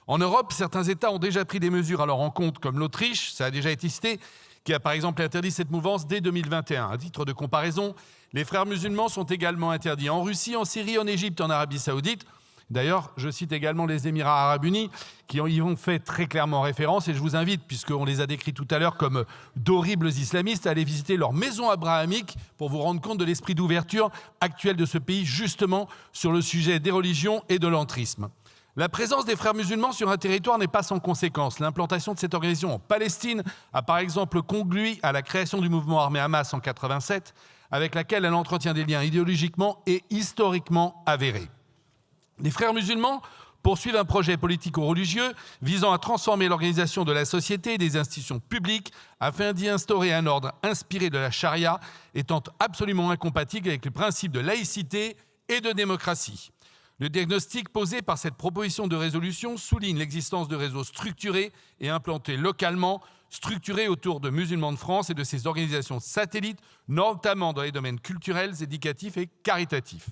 En Europe, certains États ont déjà pris des mesures à leur encontre, comme l'Autriche, ça a déjà été cité, qui a par exemple interdit cette mouvance dès 2021. À titre de comparaison, les frères musulmans sont également interdits en Russie, en Syrie, en Égypte, en Arabie Saoudite. D'ailleurs, je cite également les Émirats Arabes Unis, qui y ont fait très clairement référence, et je vous invite, puisqu'on les a décrits tout à l'heure comme d'horribles islamistes, à aller visiter leur maison abrahamique pour vous rendre compte de l'esprit d'ouverture actuel de ce pays, justement sur le sujet des religions et de l'entrisme. La présence des frères musulmans sur un territoire n'est pas sans conséquence. L'implantation de cette organisation en Palestine a par exemple conduit à la création du mouvement armé Hamas en 1987, avec laquelle elle entretient des liens idéologiquement et historiquement avérés. Les frères musulmans poursuivent un projet politico-religieux visant à transformer l'organisation de la société et des institutions publiques afin d'y instaurer un ordre inspiré de la charia, étant absolument incompatible avec les principes de laïcité et de démocratie. Le diagnostic posé par cette proposition de résolution souligne l'existence de réseaux structurés et implantés localement, structurés autour de Musulmans de France et de ses organisations satellites, notamment dans les domaines culturels, éducatifs et caritatifs.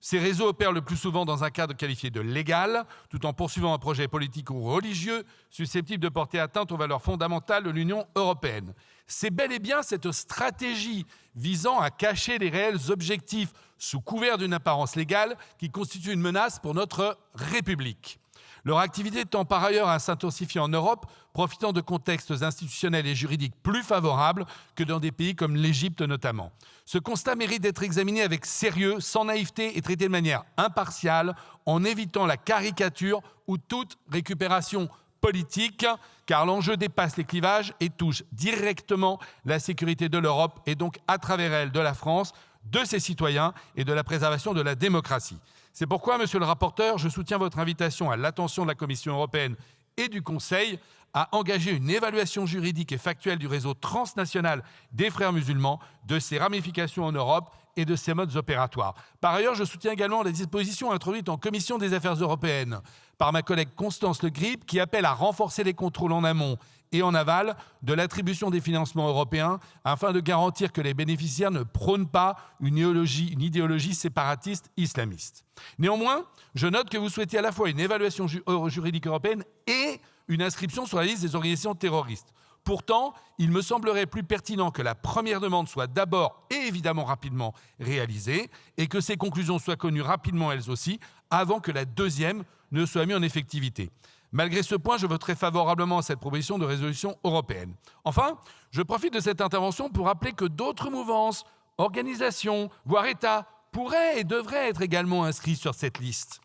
Ces réseaux opèrent le plus souvent dans un cadre qualifié de légal, tout en poursuivant un projet politique ou religieux susceptible de porter atteinte aux valeurs fondamentales de l'Union européenne. C'est bel et bien cette stratégie visant à cacher les réels objectifs sous couvert d'une apparence légale qui constitue une menace pour notre République. Leur activité tend par ailleurs à s'intensifier en Europe, profitant de contextes institutionnels et juridiques plus favorables que dans des pays comme l'Égypte notamment. Ce constat mérite d'être examiné avec sérieux, sans naïveté et traité de manière impartiale, en évitant la caricature ou toute récupération politique, car l'enjeu dépasse les clivages et touche directement la sécurité de l'Europe et donc à travers elle de la France, de ses citoyens et de la préservation de la démocratie. C'est pourquoi, monsieur le rapporteur, je soutiens votre invitation à l'attention de la Commission européenne et du Conseil à engager une évaluation juridique et factuelle du réseau transnational des frères musulmans, de ses ramifications en Europe et de ses modes opératoires. Par ailleurs, je soutiens également les dispositions introduites en Commission des affaires européennes par ma collègue Constance Le Grip, qui appelle à renforcer les contrôles en amont et en aval de l'attribution des financements européens afin de garantir que les bénéficiaires ne prônent pas une idéologie séparatiste islamiste. Néanmoins, je note que vous souhaitez à la fois une évaluation juridique européenne et une inscription sur la liste des organisations terroristes. Pourtant, il me semblerait plus pertinent que la première demande soit d'abord et évidemment rapidement réalisée et que ces conclusions soient connues rapidement elles aussi, avant que la deuxième ne soit mise en effectivité. Malgré ce point, je voterai favorablement à cette proposition de résolution européenne. Enfin, je profite de cette intervention pour rappeler que d'autres mouvances, organisations, voire États, pourraient et devraient être également inscrits sur cette liste.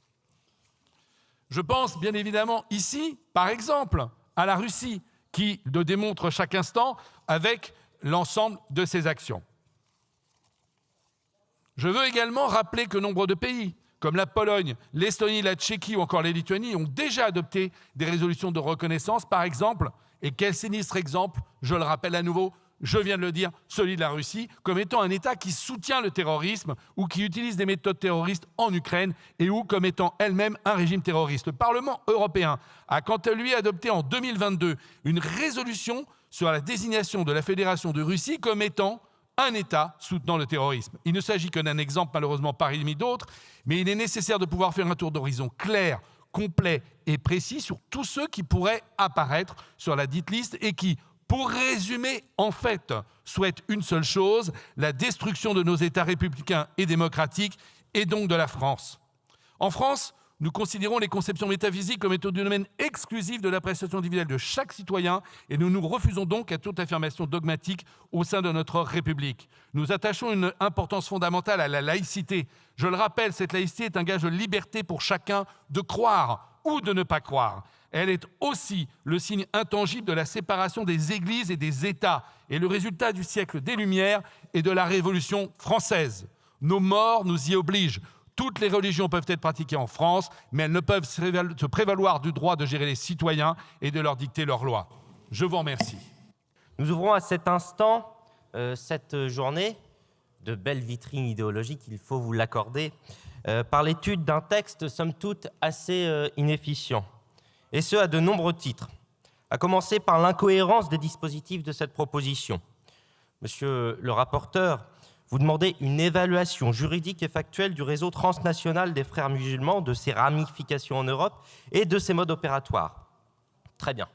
Je pense bien évidemment ici, par exemple, à la Russie, qui le démontre chaque instant avec l'ensemble de ses actions. Je veux également rappeler que nombre de pays, comme la Pologne, l'Estonie, la Tchéquie ou encore la Lituanie, ont déjà adopté des résolutions de reconnaissance, par exemple, et quel sinistre exemple, je le rappelle à nouveau, je viens de le dire, celui de la Russie, comme étant un État qui soutient le terrorisme ou qui utilise des méthodes terroristes en Ukraine et ou comme étant elle-même un régime terroriste. Le Parlement européen a quant à lui adopté en 2022 une résolution sur la désignation de la Fédération de Russie comme étant un État soutenant le terrorisme. Il ne s'agit que d'un exemple, malheureusement parmi d'autres, mais il est nécessaire de pouvoir faire un tour d'horizon clair, complet et précis sur tous ceux qui pourraient apparaître sur la dite liste et qui, pour résumer, en fait, souhaitent une seule chose, la destruction de nos États républicains et démocratiques, et donc de la France. En France, nous considérons les conceptions métaphysiques comme étant du domaine exclusif de l'appréciation individuelle de chaque citoyen, et nous nous refusons donc à toute affirmation dogmatique au sein de notre République. Nous attachons une importance fondamentale à la laïcité. Je le rappelle, cette laïcité est un gage de liberté pour chacun de croire ou de ne pas croire. Elle est aussi le signe intangible de la séparation des églises et des États et le résultat du siècle des Lumières et de la Révolution française. Nos morts nous y obligent. Toutes les religions peuvent être pratiquées en France, mais elles ne peuvent se prévaloir du droit de gérer les citoyens et de leur dicter leurs lois. Je vous remercie. Nous ouvrons à cet instant cette journée de belle vitrine idéologique, il faut vous l'accorder, par l'étude d'un texte, somme toute, assez inefficient. Et ce, à de nombreux titres, à commencer par l'incohérence des dispositifs de cette proposition. Monsieur le rapporteur, vous demandez une évaluation juridique et factuelle du réseau transnational des frères musulmans, de ses ramifications en Europe et de ses modes opératoires. Très bien.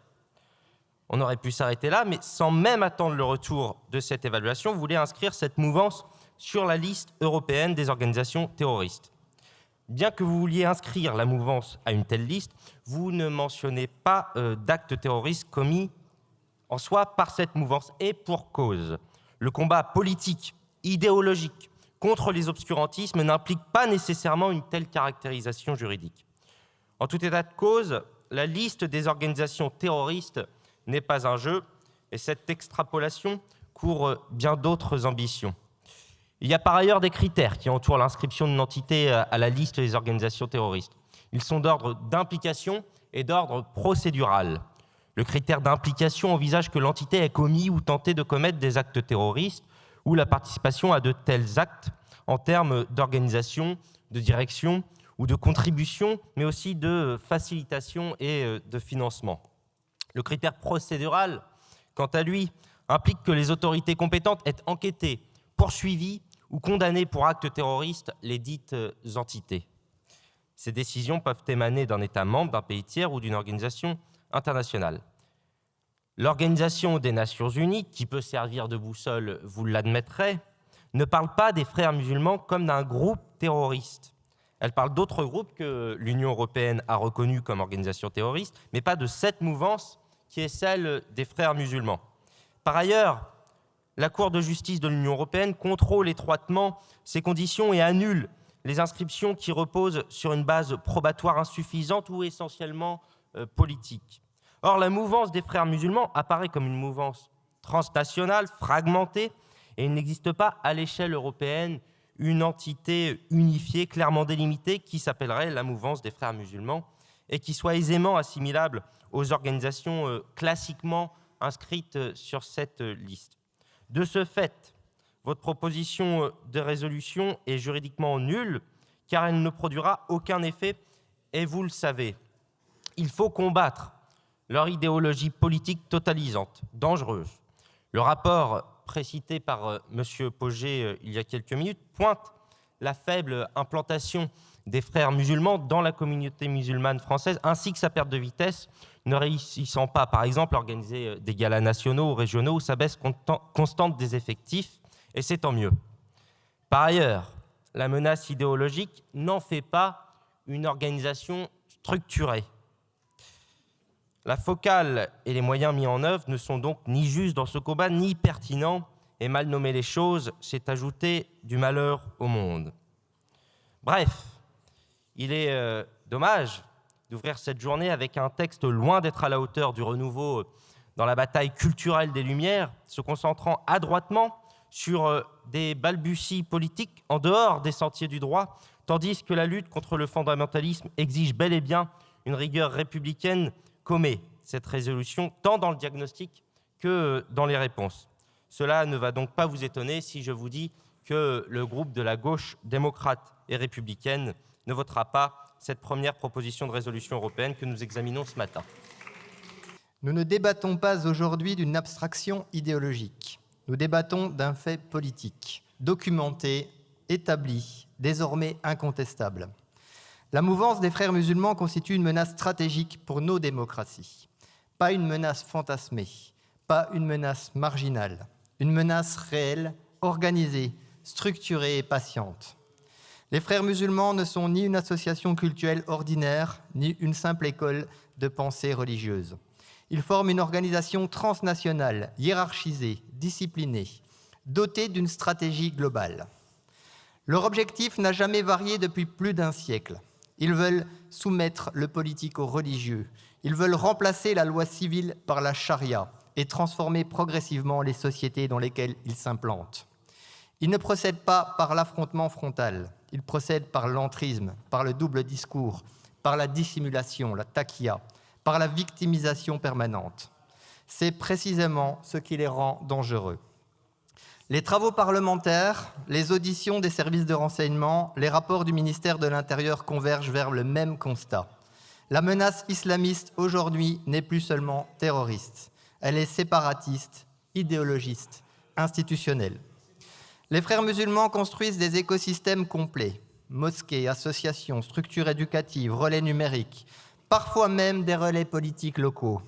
On aurait pu s'arrêter là, mais sans même attendre le retour de cette évaluation, vous voulez inscrire cette mouvance sur la liste européenne des organisations terroristes. Bien que vous vouliez inscrire la mouvance à une telle liste, vous ne mentionnez pas d'actes terroristes commis en soi par cette mouvance. Et pour cause, le combat politique, idéologique contre les obscurantismes n'implique pas nécessairement une telle caractérisation juridique. En tout état de cause, la liste des organisations terroristes n'est pas un jeu, et cette extrapolation court bien d'autres ambitions. Il y a par ailleurs des critères qui entourent l'inscription d'une entité à la liste des organisations terroristes. Ils sont d'ordre d'implication et d'ordre procédural. Le critère d'implication envisage que l'entité ait commis ou tenté de commettre des actes terroristes ou la participation à de tels actes en termes d'organisation, de direction ou de contribution, mais aussi de facilitation et de financement. Le critère procédural, quant à lui, implique que les autorités compétentes aient enquêté, poursuivi ou condamné pour actes terroristes les dites entités. Ces décisions peuvent émaner d'un État membre, d'un pays tiers ou d'une organisation internationale. L'Organisation des Nations Unies, qui peut servir de boussole, vous l'admettrez, ne parle pas des frères musulmans comme d'un groupe terroriste. Elle parle d'autres groupes que l'Union européenne a reconnus comme organisations terroristes, mais pas de cette mouvance qui est celle des frères musulmans. Par ailleurs, la Cour de justice de l'Union européenne contrôle étroitement ces conditions et annule les inscriptions qui reposent sur une base probatoire insuffisante ou essentiellement politique. Or, la mouvance des frères musulmans apparaît comme une mouvance transnationale, fragmentée, et il n'existe pas à l'échelle européenne une entité unifiée, clairement délimitée, qui s'appellerait la mouvance des frères musulmans et qui soit aisément assimilable aux organisations classiquement inscrites sur cette liste. De ce fait, votre proposition de résolution est juridiquement nulle, car elle ne produira aucun effet, et vous le savez. Il faut combattre leur idéologie politique totalisante, dangereuse. Le rapport précité par M. Pauget il y a quelques minutes pointe la faible implantation des frères musulmans dans la communauté musulmane française, ainsi que sa perte de vitesse, ne réussissant pas, par exemple, à organiser des galas nationaux ou régionaux où sa baisse constante des effectifs, et c'est tant mieux. Par ailleurs, la menace idéologique n'en fait pas une organisation structurée. La focale et les moyens mis en œuvre ne sont donc ni justes dans ce combat, ni pertinents, et mal nommer les choses, c'est ajouter du malheur au monde. Bref, il est dommage d'ouvrir cette journée avec un texte loin d'être à la hauteur du renouveau dans la bataille culturelle des Lumières, se concentrant adroitement sur des balbuties politiques en dehors des sentiers du droit, tandis que la lutte contre le fondamentalisme exige bel et bien une rigueur républicaine qu'omet cette résolution, tant dans le diagnostic que dans les réponses. Cela ne va donc pas vous étonner si je vous dis que le groupe de la gauche démocrate et républicaine ne votera pas cette première proposition de résolution européenne que nous examinons ce matin. Nous ne débattons pas aujourd'hui d'une abstraction idéologique. Nous débattons d'un fait politique, documenté, établi, désormais incontestable. La mouvance des frères musulmans constitue une menace stratégique pour nos démocraties. Pas une menace fantasmée, pas une menace marginale, une menace réelle, organisée, structurée et patiente. Les frères musulmans ne sont ni une association cultuelle ordinaire, ni une simple école de pensée religieuse. Ils forment une organisation transnationale, hiérarchisée, disciplinée, dotée d'une stratégie globale. Leur objectif n'a jamais varié depuis plus d'1 siècle. Ils veulent soumettre le politique aux religieux. Ils veulent remplacer la loi civile par la charia et transformer progressivement les sociétés dans lesquelles ils s'implantent. Ils ne procèdent pas par l'affrontement frontal. Ils procèdent par l'entrisme, par le double discours, par la dissimulation, la taqiyya, par la victimisation permanente. C'est précisément ce qui les rend dangereux. Les travaux parlementaires, les auditions des services de renseignement, les rapports du ministère de l'Intérieur convergent vers le même constat. La menace islamiste aujourd'hui n'est plus seulement terroriste, elle est séparatiste, idéologiste, institutionnelle. Les frères musulmans construisent des écosystèmes complets, mosquées, associations, structures éducatives, relais numériques, parfois même des relais politiques locaux.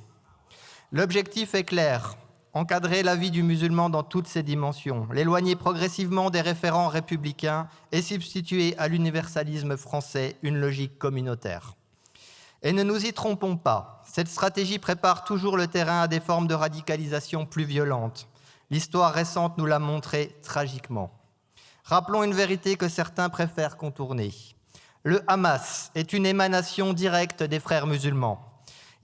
L'objectif est clair, encadrer la vie du musulman dans toutes ses dimensions, l'éloigner progressivement des référents républicains et substituer à l'universalisme français une logique communautaire. Et ne nous y trompons pas, cette stratégie prépare toujours le terrain à des formes de radicalisation plus violentes. L'histoire récente nous l'a montré tragiquement. Rappelons une vérité que certains préfèrent contourner. Le Hamas est une émanation directe des frères musulmans.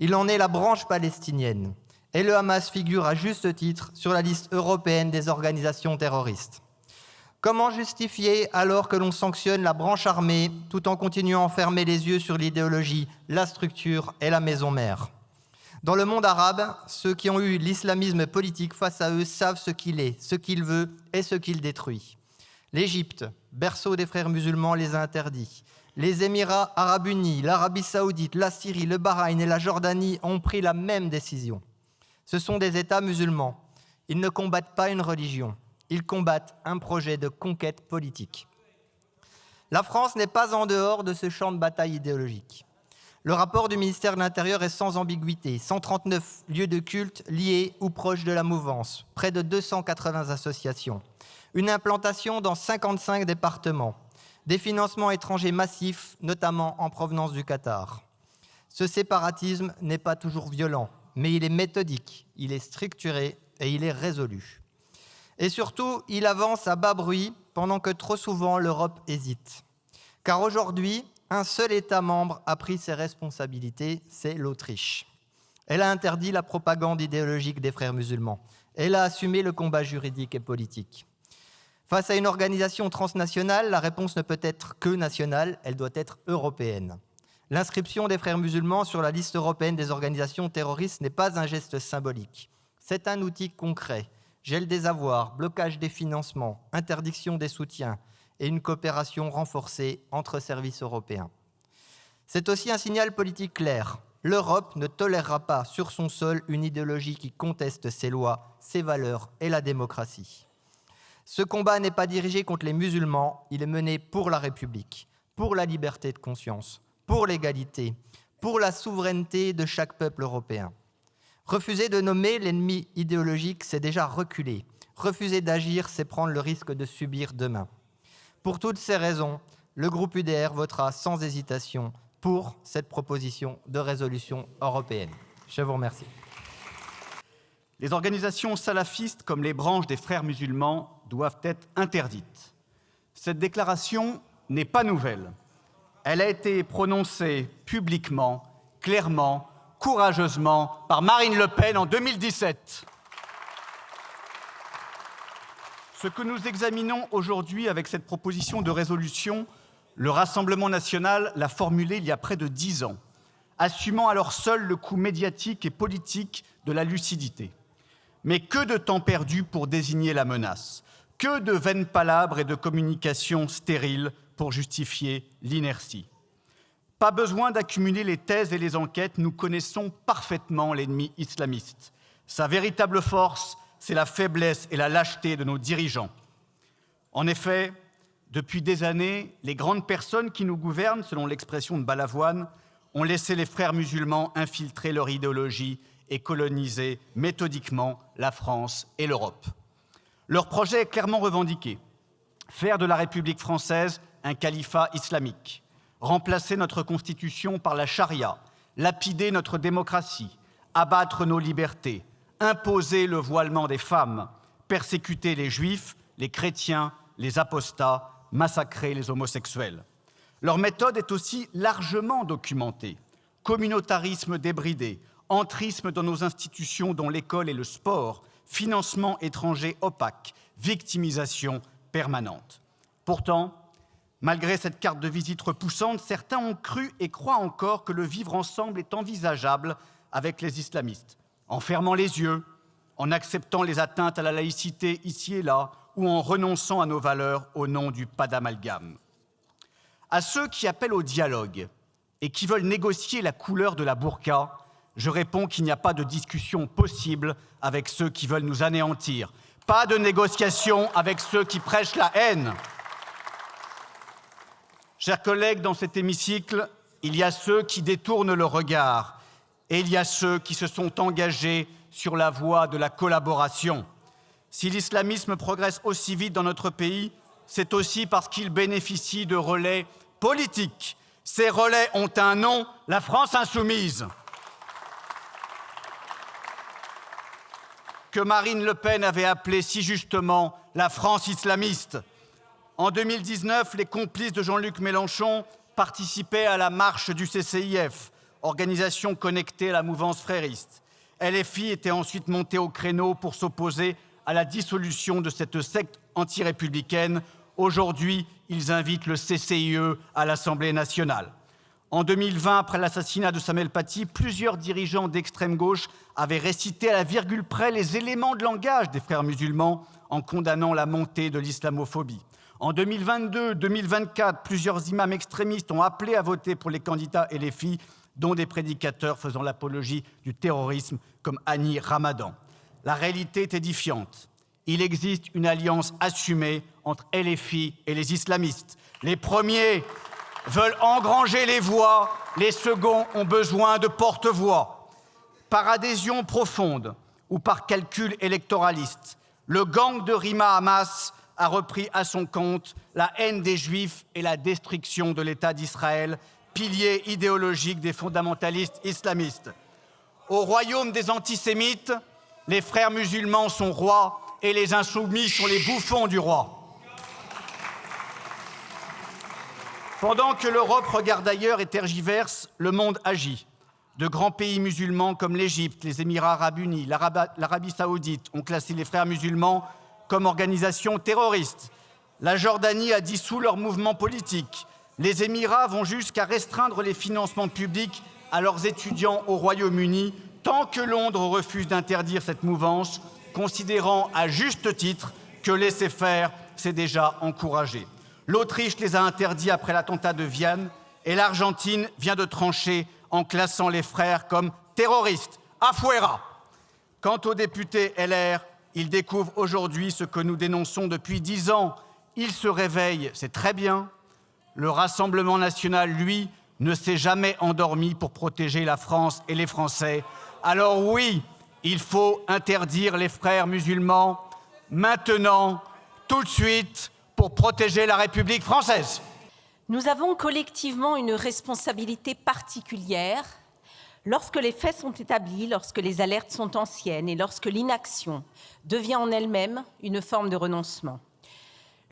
Il en est la branche palestinienne. Et le Hamas figure à juste titre sur la liste européenne des organisations terroristes. Comment justifier alors que l'on sanctionne la branche armée tout en continuant à fermer les yeux sur l'idéologie, la structure et la maison mère ? Dans le monde arabe, ceux qui ont eu l'islamisme politique face à eux savent ce qu'il est, ce qu'il veut et ce qu'il détruit. L'Égypte, berceau des frères musulmans, les a interdits. Les Émirats arabes unis, l'Arabie saoudite, la Syrie, le Bahreïn et la Jordanie ont pris la même décision. Ce sont des États musulmans. Ils ne combattent pas une religion. Ils combattent un projet de conquête politique. La France n'est pas en dehors de ce champ de bataille idéologique. Le rapport du ministère de l'Intérieur est sans ambiguïté. 139 lieux de culte liés ou proches de la mouvance, près de 280 associations, une implantation dans 55 départements, des financements étrangers massifs, notamment en provenance du Qatar. Ce séparatisme n'est pas toujours violent, mais il est méthodique, il est structuré et il est résolu. Et surtout, il avance à bas bruit pendant que trop souvent l'Europe hésite. Car aujourd'hui, un seul État membre a pris ses responsabilités, c'est l'Autriche. Elle a interdit la propagande idéologique des frères musulmans. Elle a assumé le combat juridique et politique. Face à une organisation transnationale, la réponse ne peut être que nationale, elle doit être européenne. L'inscription des frères musulmans sur la liste européenne des organisations terroristes n'est pas un geste symbolique. C'est un outil concret. Gel des avoirs, blocage des financements, interdiction des soutiens et une coopération renforcée entre services européens. C'est aussi un signal politique clair. L'Europe ne tolérera pas sur son sol une idéologie qui conteste ses lois, ses valeurs et la démocratie. Ce combat n'est pas dirigé contre les musulmans, il est mené pour la République, pour la liberté de conscience, pour l'égalité, pour la souveraineté de chaque peuple européen. Refuser de nommer l'ennemi idéologique, c'est déjà reculer. Refuser d'agir, c'est prendre le risque de subir demain. Pour toutes ces raisons, le groupe UDR votera sans hésitation pour cette proposition de résolution européenne. Je vous remercie. Les organisations salafistes, comme les branches des frères musulmans, doivent être interdites. Cette déclaration n'est pas nouvelle. Elle a été prononcée publiquement, clairement, courageusement par Marine Le Pen en 2017. Ce que nous examinons aujourd'hui avec cette proposition de résolution, le Rassemblement national l'a formulée il y a près de 10 ans, assumant alors seul le coût médiatique et politique de la lucidité. Mais que de temps perdu pour désigner la menace, que de vaines palabres et de communications stériles pour justifier l'inertie. Pas besoin d'accumuler les thèses et les enquêtes, nous connaissons parfaitement l'ennemi islamiste. Sa véritable force, c'est la faiblesse et la lâcheté de nos dirigeants. En effet, depuis des années, les grandes personnes qui nous gouvernent, selon l'expression de Balavoine, ont laissé les frères musulmans infiltrer leur idéologie et coloniser méthodiquement la France et l'Europe. Leur projet est clairement revendiqué. Faire de la République française un califat islamique, remplacer notre Constitution par la charia, lapider notre démocratie, abattre nos libertés, imposer le voilement des femmes, persécuter les juifs, les chrétiens, les apostats, massacrer les homosexuels. Leur méthode est aussi largement documentée. Communautarisme débridé, entrisme dans nos institutions dont l'école et le sport, financement étranger opaque, victimisation permanente. Pourtant, malgré cette carte de visite repoussante, certains ont cru et croient encore que le vivre ensemble est envisageable avec les islamistes, en fermant les yeux, en acceptant les atteintes à la laïcité ici et là, ou en renonçant à nos valeurs au nom du pas d'amalgame. À ceux qui appellent au dialogue et qui veulent négocier la couleur de la burqa, je réponds qu'il n'y a pas de discussion possible avec ceux qui veulent nous anéantir. Pas de négociation avec ceux qui prêchent la haine. Chers collègues, dans cet hémicycle, il y a ceux qui détournent le regard et il y a ceux qui se sont engagés sur la voie de la collaboration. Si l'islamisme progresse aussi vite dans notre pays, c'est aussi parce qu'il bénéficie de relais politiques. Ces relais ont un nom, la France insoumise. Que Marine Le Pen avait appelé si justement la France islamiste. En 2019, les complices de Jean-Luc Mélenchon participaient à la marche du CCIF, organisation connectée à la mouvance frériste. LFI était ensuite monté au créneau pour s'opposer à la dissolution de cette secte anti-républicaine. Aujourd'hui, ils invitent le CCIE à l'Assemblée nationale. En 2020, après l'assassinat de Samuel Paty, plusieurs dirigeants d'extrême gauche avaient récité à la virgule près les éléments de langage des frères musulmans en condamnant la montée de l'islamophobie. En 2022-2024, plusieurs imams extrémistes ont appelé à voter pour les candidats LFI, dont des prédicateurs faisant l'apologie du terrorisme comme Annie Ramadan. La réalité est édifiante. Il existe une alliance assumée entre LFI et les islamistes. Les premiers veulent engranger les voix, les seconds ont besoin de porte-voix. Par adhésion profonde ou par calcul électoraliste, le gang de Rima Hamas a repris à son compte la haine des Juifs et la destruction de l'État d'Israël, pilier idéologique des fondamentalistes islamistes. Au royaume des antisémites, les frères musulmans sont rois et les insoumis sont les bouffons du roi. Pendant que l'Europe regarde ailleurs et tergiverse, le monde agit. De grands pays musulmans comme l'Égypte, les Émirats arabes unis, l'Arabie saoudite ont classé les frères musulmans comme organisation terroriste. La Jordanie a dissous leur mouvement politique. Les Émirats vont jusqu'à restreindre les financements publics à leurs étudiants au Royaume-Uni, tant que Londres refuse d'interdire cette mouvance, considérant à juste titre que laisser faire, c'est déjà encouragé. L'Autriche les a interdits après l'attentat de Vienne et l'Argentine vient de trancher en classant les frères comme terroristes. Afuera! Quant aux députés LR, ils découvrent aujourd'hui ce que nous dénonçons depuis 10 ans. Ils se réveillent, c'est très bien. Le Rassemblement national, lui, ne s'est jamais endormi pour protéger la France et les Français. Alors oui, il faut interdire les frères musulmans maintenant, tout de suite, pour protéger la République française. Nous avons collectivement une responsabilité particulière lorsque les faits sont établis, lorsque les alertes sont anciennes et lorsque l'inaction devient en elle-même une forme de renoncement.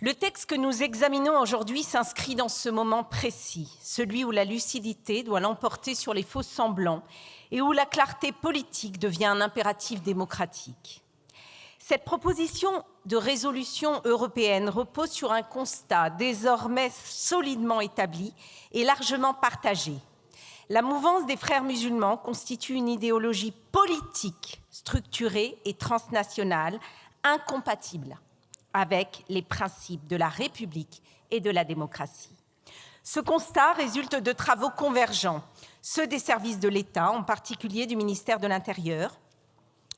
Le texte que nous examinons aujourd'hui s'inscrit dans ce moment précis, celui où la lucidité doit l'emporter sur les faux semblants et où la clarté politique devient un impératif démocratique. Cette proposition de résolution européenne repose sur un constat désormais solidement établi et largement partagé. La mouvance des frères musulmans constitue une idéologie politique structurée et transnationale incompatible avec les principes de la République et de la démocratie. Ce constat résulte de travaux convergents, ceux des services de l'État, en particulier du ministère de l'Intérieur,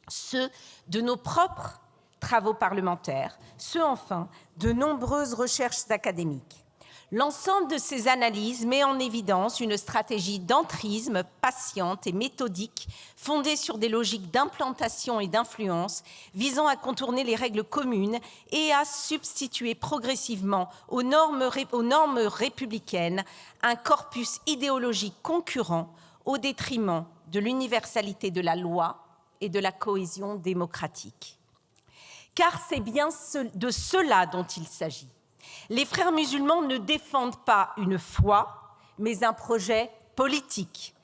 ceux de nos propres travaux parlementaires, ceux enfin de nombreuses recherches académiques. L'ensemble de ces analyses met en évidence une stratégie d'entrisme patiente et méthodique fondée sur des logiques d'implantation et d'influence visant à contourner les règles communes et à substituer progressivement aux normes républicaines un corpus idéologique concurrent au détriment de l'universalité de la loi et de la cohésion démocratique. Car c'est bien de cela dont il s'agit. Les frères musulmans ne défendent pas une foi, mais un projet politique.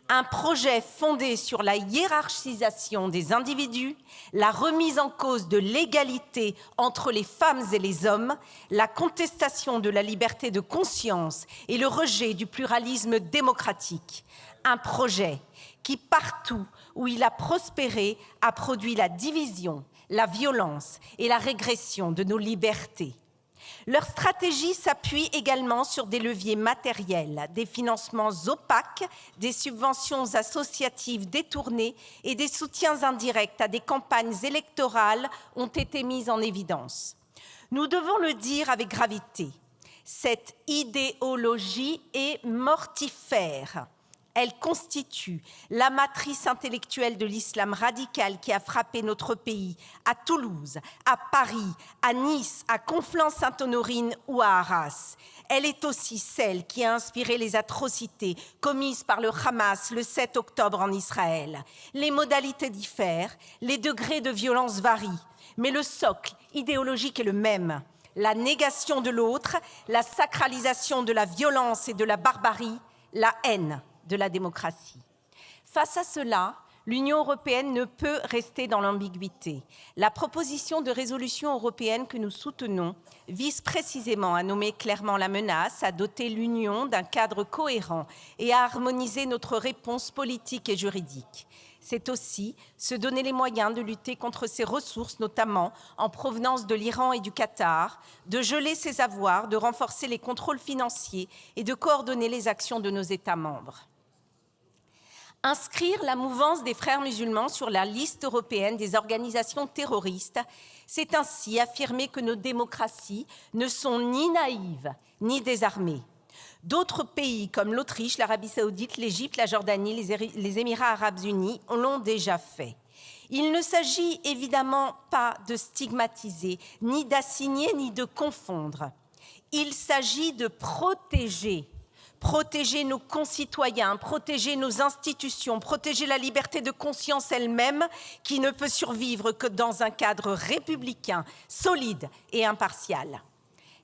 Un projet fondé sur la hiérarchisation des individus, la remise en cause de l'égalité entre les femmes et les hommes, la contestation de la liberté de conscience et le rejet du pluralisme démocratique. Un projet qui, partout où il a prospéré, a produit la division, la violence et la régression de nos libertés. Leur stratégie s'appuie également sur des leviers matériels, des financements opaques, des subventions associatives détournées et des soutiens indirects à des campagnes électorales ont été mis en évidence. Nous devons le dire avec gravité, cette idéologie est mortifère. Elle constitue la matrice intellectuelle de l'islam radical qui a frappé notre pays à Toulouse, à Paris, à Nice, à Conflans-Sainte-Honorine ou à Arras. Elle est aussi celle qui a inspiré les atrocités commises par le Hamas le 7 octobre en Israël. Les modalités diffèrent, les degrés de violence varient, mais le socle idéologique est le même. La négation de l'autre, la sacralisation de la violence et de la barbarie, la haine de la démocratie. Face à cela, l'Union européenne ne peut rester dans l'ambiguïté. La proposition de résolution européenne que nous soutenons vise précisément à nommer clairement la menace, à doter l'Union d'un cadre cohérent et à harmoniser notre réponse politique et juridique. C'est aussi se donner les moyens de lutter contre ces ressources, notamment en provenance de l'Iran et du Qatar, de geler ses avoirs, de renforcer les contrôles financiers et de coordonner les actions de nos États membres. Inscrire la mouvance des frères musulmans sur la liste européenne des organisations terroristes, c'est ainsi affirmer que nos démocraties ne sont ni naïves ni désarmées. D'autres pays comme l'Autriche, l'Arabie saoudite, l'Égypte, la Jordanie, les Émirats arabes unis l'ont déjà fait. Il ne s'agit évidemment pas de stigmatiser, ni d'assigner, ni de confondre. Il s'agit de protéger nos concitoyens, protéger nos institutions, protéger la liberté de conscience elle-même qui ne peut survivre que dans un cadre républicain, solide et impartial.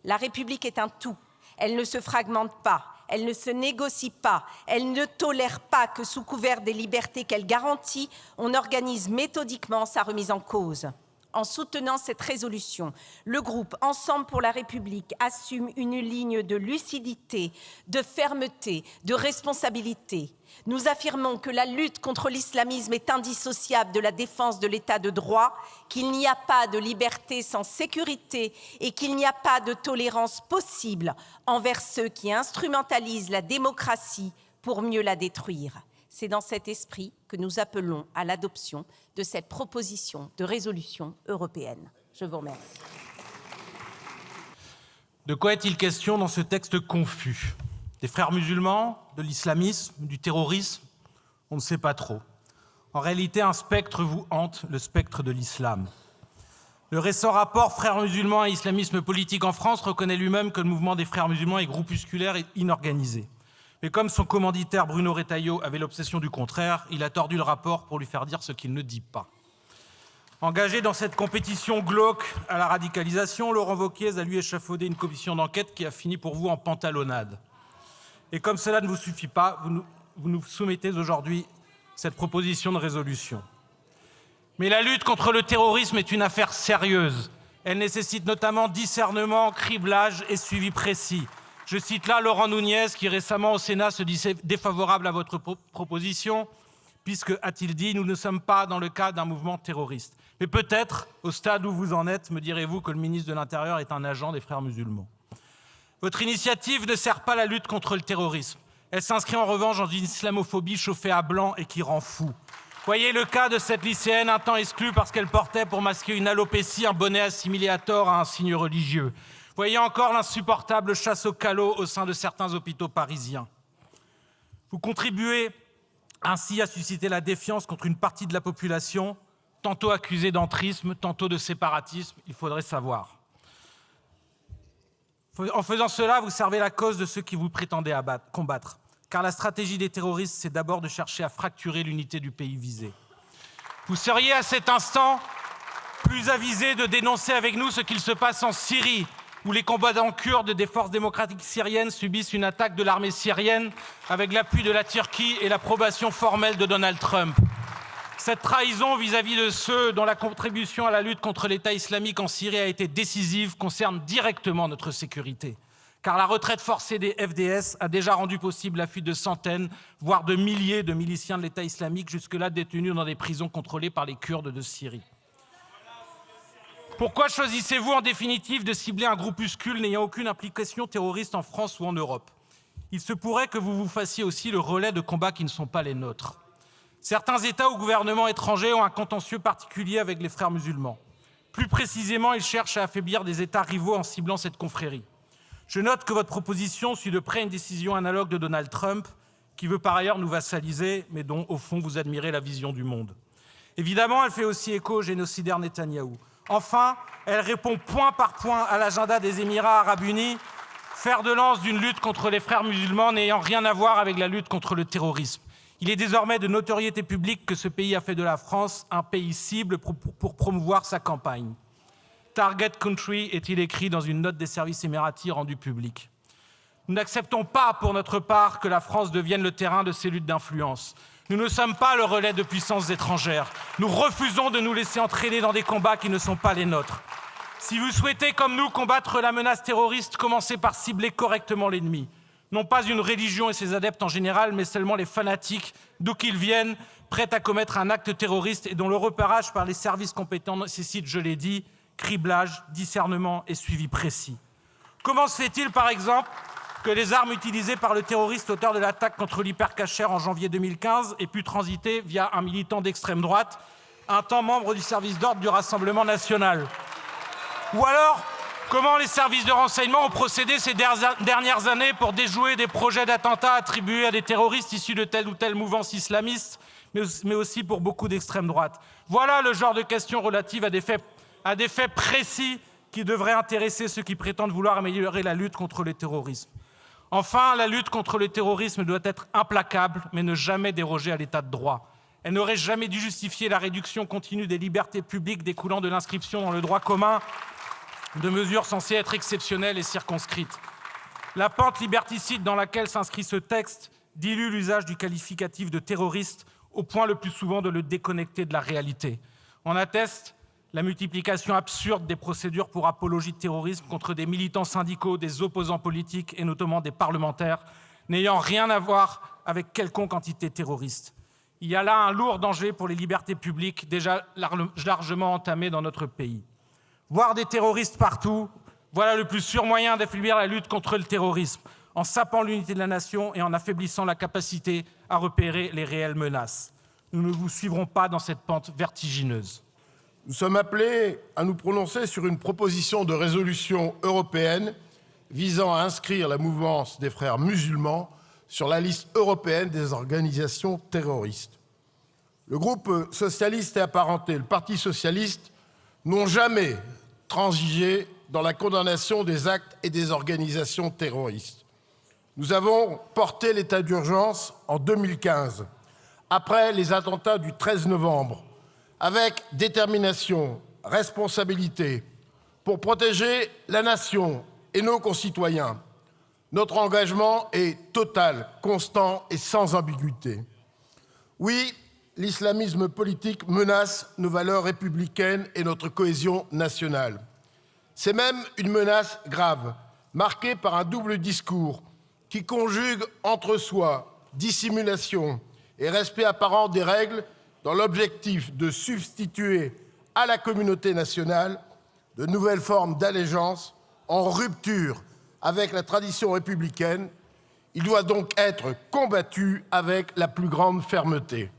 La République est un tout. Elle ne se fragmente pas, elle ne se négocie pas, elle ne tolère pas que sous couvert des libertés qu'elle garantit, on organise méthodiquement sa remise en cause. En soutenant cette résolution, le groupe Ensemble pour la République assume une ligne de lucidité, de fermeté, de responsabilité. Nous affirmons que la lutte contre l'islamisme est indissociable de la défense de l'état de droit, qu'il n'y a pas de liberté sans sécurité et qu'il n'y a pas de tolérance possible envers ceux qui instrumentalisent la démocratie pour mieux la détruire. C'est dans cet esprit que nous appelons à l'adoption de cette proposition de résolution européenne. Je vous remercie. De quoi est-il question dans ce texte confus ? Des frères musulmans, de l'islamisme, du terrorisme ? On ne sait pas trop. En réalité, un spectre vous hante, le spectre de l'islam. Le récent rapport Frères musulmans et islamisme politique en France reconnaît lui-même que le mouvement des frères musulmans est groupusculaire et inorganisé. Mais comme son commanditaire Bruno Retailleau avait l'obsession du contraire, il a tordu le rapport pour lui faire dire ce qu'il ne dit pas. Engagé dans cette compétition glauque à la radicalisation, Laurent Wauquiez a lui échafaudé une commission d'enquête qui a fini pour vous en pantalonnade. Et comme cela ne vous suffit pas, vous nous soumettez aujourd'hui cette proposition de résolution. Mais la lutte contre le terrorisme est une affaire sérieuse. Elle nécessite notamment discernement, criblage et suivi précis. Je cite là Laurent Nunez, qui récemment au Sénat se disait défavorable à votre proposition, puisque, a-t-il dit, nous ne sommes pas dans le cadre d'un mouvement terroriste. Mais peut-être, au stade où vous en êtes, me direz-vous que le ministre de l'Intérieur est un agent des Frères musulmans. Votre initiative ne sert pas la lutte contre le terrorisme. Elle s'inscrit en revanche dans une islamophobie chauffée à blanc et qui rend fou. Voyez le cas de cette lycéenne un temps exclue parce qu'elle portait pour masquer une alopécie un bonnet assimilé à tort à un signe religieux. Voyez encore l'insupportable chasse au calot au sein de certains hôpitaux parisiens. Vous contribuez ainsi à susciter la défiance contre une partie de la population, tantôt accusée d'entrisme, tantôt de séparatisme, il faudrait savoir. En faisant cela, vous servez la cause de ceux qui vous prétendez combattre. Car la stratégie des terroristes, c'est d'abord de chercher à fracturer l'unité du pays visé. Vous seriez à cet instant plus avisé de dénoncer avec nous ce qu'il se passe en Syrie, où les combattants kurdes des forces démocratiques syriennes subissent une attaque de l'armée syrienne avec l'appui de la Turquie et l'approbation formelle de Donald Trump. Cette trahison vis-à-vis de ceux dont la contribution à la lutte contre l'État islamique en Syrie a été décisive concerne directement notre sécurité. Car la retraite forcée des FDS a déjà rendu possible la fuite de centaines, voire de milliers de miliciens de l'État islamique, jusque-là détenus dans des prisons contrôlées par les Kurdes de Syrie. Pourquoi choisissez-vous en définitive de cibler un groupuscule n'ayant aucune implication terroriste en France ou en Europe? Il se pourrait que vous vous fassiez aussi le relais de combats qui ne sont pas les nôtres. Certains États ou gouvernements étrangers ont un contentieux particulier avec les frères musulmans. Plus précisément, ils cherchent à affaiblir des États rivaux en ciblant cette confrérie. Je note que votre proposition suit de près une décision analogue de Donald Trump, qui veut par ailleurs nous vassaliser, mais dont, au fond, vous admirez la vision du monde. Évidemment, elle fait aussi écho au génocidaire Netanyahou. Enfin, elle répond point par point à l'agenda des Émirats arabes unis, fer de lance d'une lutte contre les frères musulmans n'ayant rien à voir avec la lutte contre le terrorisme. Il est désormais de notoriété publique que ce pays a fait de la France un pays cible pour promouvoir sa campagne. Target Country est-il écrit dans une note des services émiratis rendue publique. Nous n'acceptons pas, pour notre part, que la France devienne le terrain de ces luttes d'influence. Nous ne sommes pas le relais de puissances étrangères. Nous refusons de nous laisser entraîner dans des combats qui ne sont pas les nôtres. Si vous souhaitez, comme nous, combattre la menace terroriste, commencez par cibler correctement l'ennemi. Non pas une religion et ses adeptes en général, mais seulement les fanatiques, d'où qu'ils viennent, prêts à commettre un acte terroriste et dont le repérage par les services compétents nécessite, je l'ai dit, criblage, discernement et suivi précis. Comment se fait-il, par exemple, que les armes utilisées par le terroriste auteur de l'attaque contre l'Hypercacher en janvier 2015 aient pu transiter via un militant d'extrême droite, un temps membre du service d'ordre du Rassemblement national? Ou alors, comment les services de renseignement ont procédé ces dernières années pour déjouer des projets d'attentats attribués à des terroristes issus de telle ou telle mouvance islamiste, mais aussi pour beaucoup d'extrême droite? Voilà le genre de questions relatives à des faits précis qui devraient intéresser ceux qui prétendent vouloir améliorer la lutte contre le terrorisme. Enfin, la lutte contre le terrorisme doit être implacable, mais ne jamais déroger à l'état de droit. Elle n'aurait jamais dû justifier la réduction continue des libertés publiques découlant de l'inscription dans le droit commun de mesures censées être exceptionnelles et circonscrites. La pente liberticide dans laquelle s'inscrit ce texte dilue l'usage du qualificatif de terroriste au point le plus souvent de le déconnecter de la réalité. En atteste la multiplication absurde des procédures pour apologie de terrorisme contre des militants syndicaux, des opposants politiques et notamment des parlementaires n'ayant rien à voir avec quelconque entité terroriste. Il y a là un lourd danger pour les libertés publiques déjà largement entamées dans notre pays. Voir des terroristes partout, voilà le plus sûr moyen d'affaiblir la lutte contre le terrorisme, en sapant l'unité de la nation et en affaiblissant la capacité à repérer les réelles menaces. Nous ne vous suivrons pas dans cette pente vertigineuse. Nous sommes appelés à nous prononcer sur une proposition de résolution européenne visant à inscrire la mouvance des frères musulmans sur la liste européenne des organisations terroristes. Le groupe socialiste et apparenté, le Parti socialiste, n'ont jamais transigé dans la condamnation des actes et des organisations terroristes. Nous avons porté l'état d'urgence en 2015, après les attentats du 13 novembre, avec détermination, responsabilité, pour protéger la nation et nos concitoyens. Notre engagement est total, constant et sans ambiguïté. Oui, l'islamisme politique menace nos valeurs républicaines et notre cohésion nationale. C'est même une menace grave, marquée par un double discours qui conjugue entre soi dissimulation et respect apparent des règles dans l'objectif de substituer à la communauté nationale de nouvelles formes d'allégeance en rupture avec la tradition républicaine. Il doit donc être combattu avec la plus grande fermeté.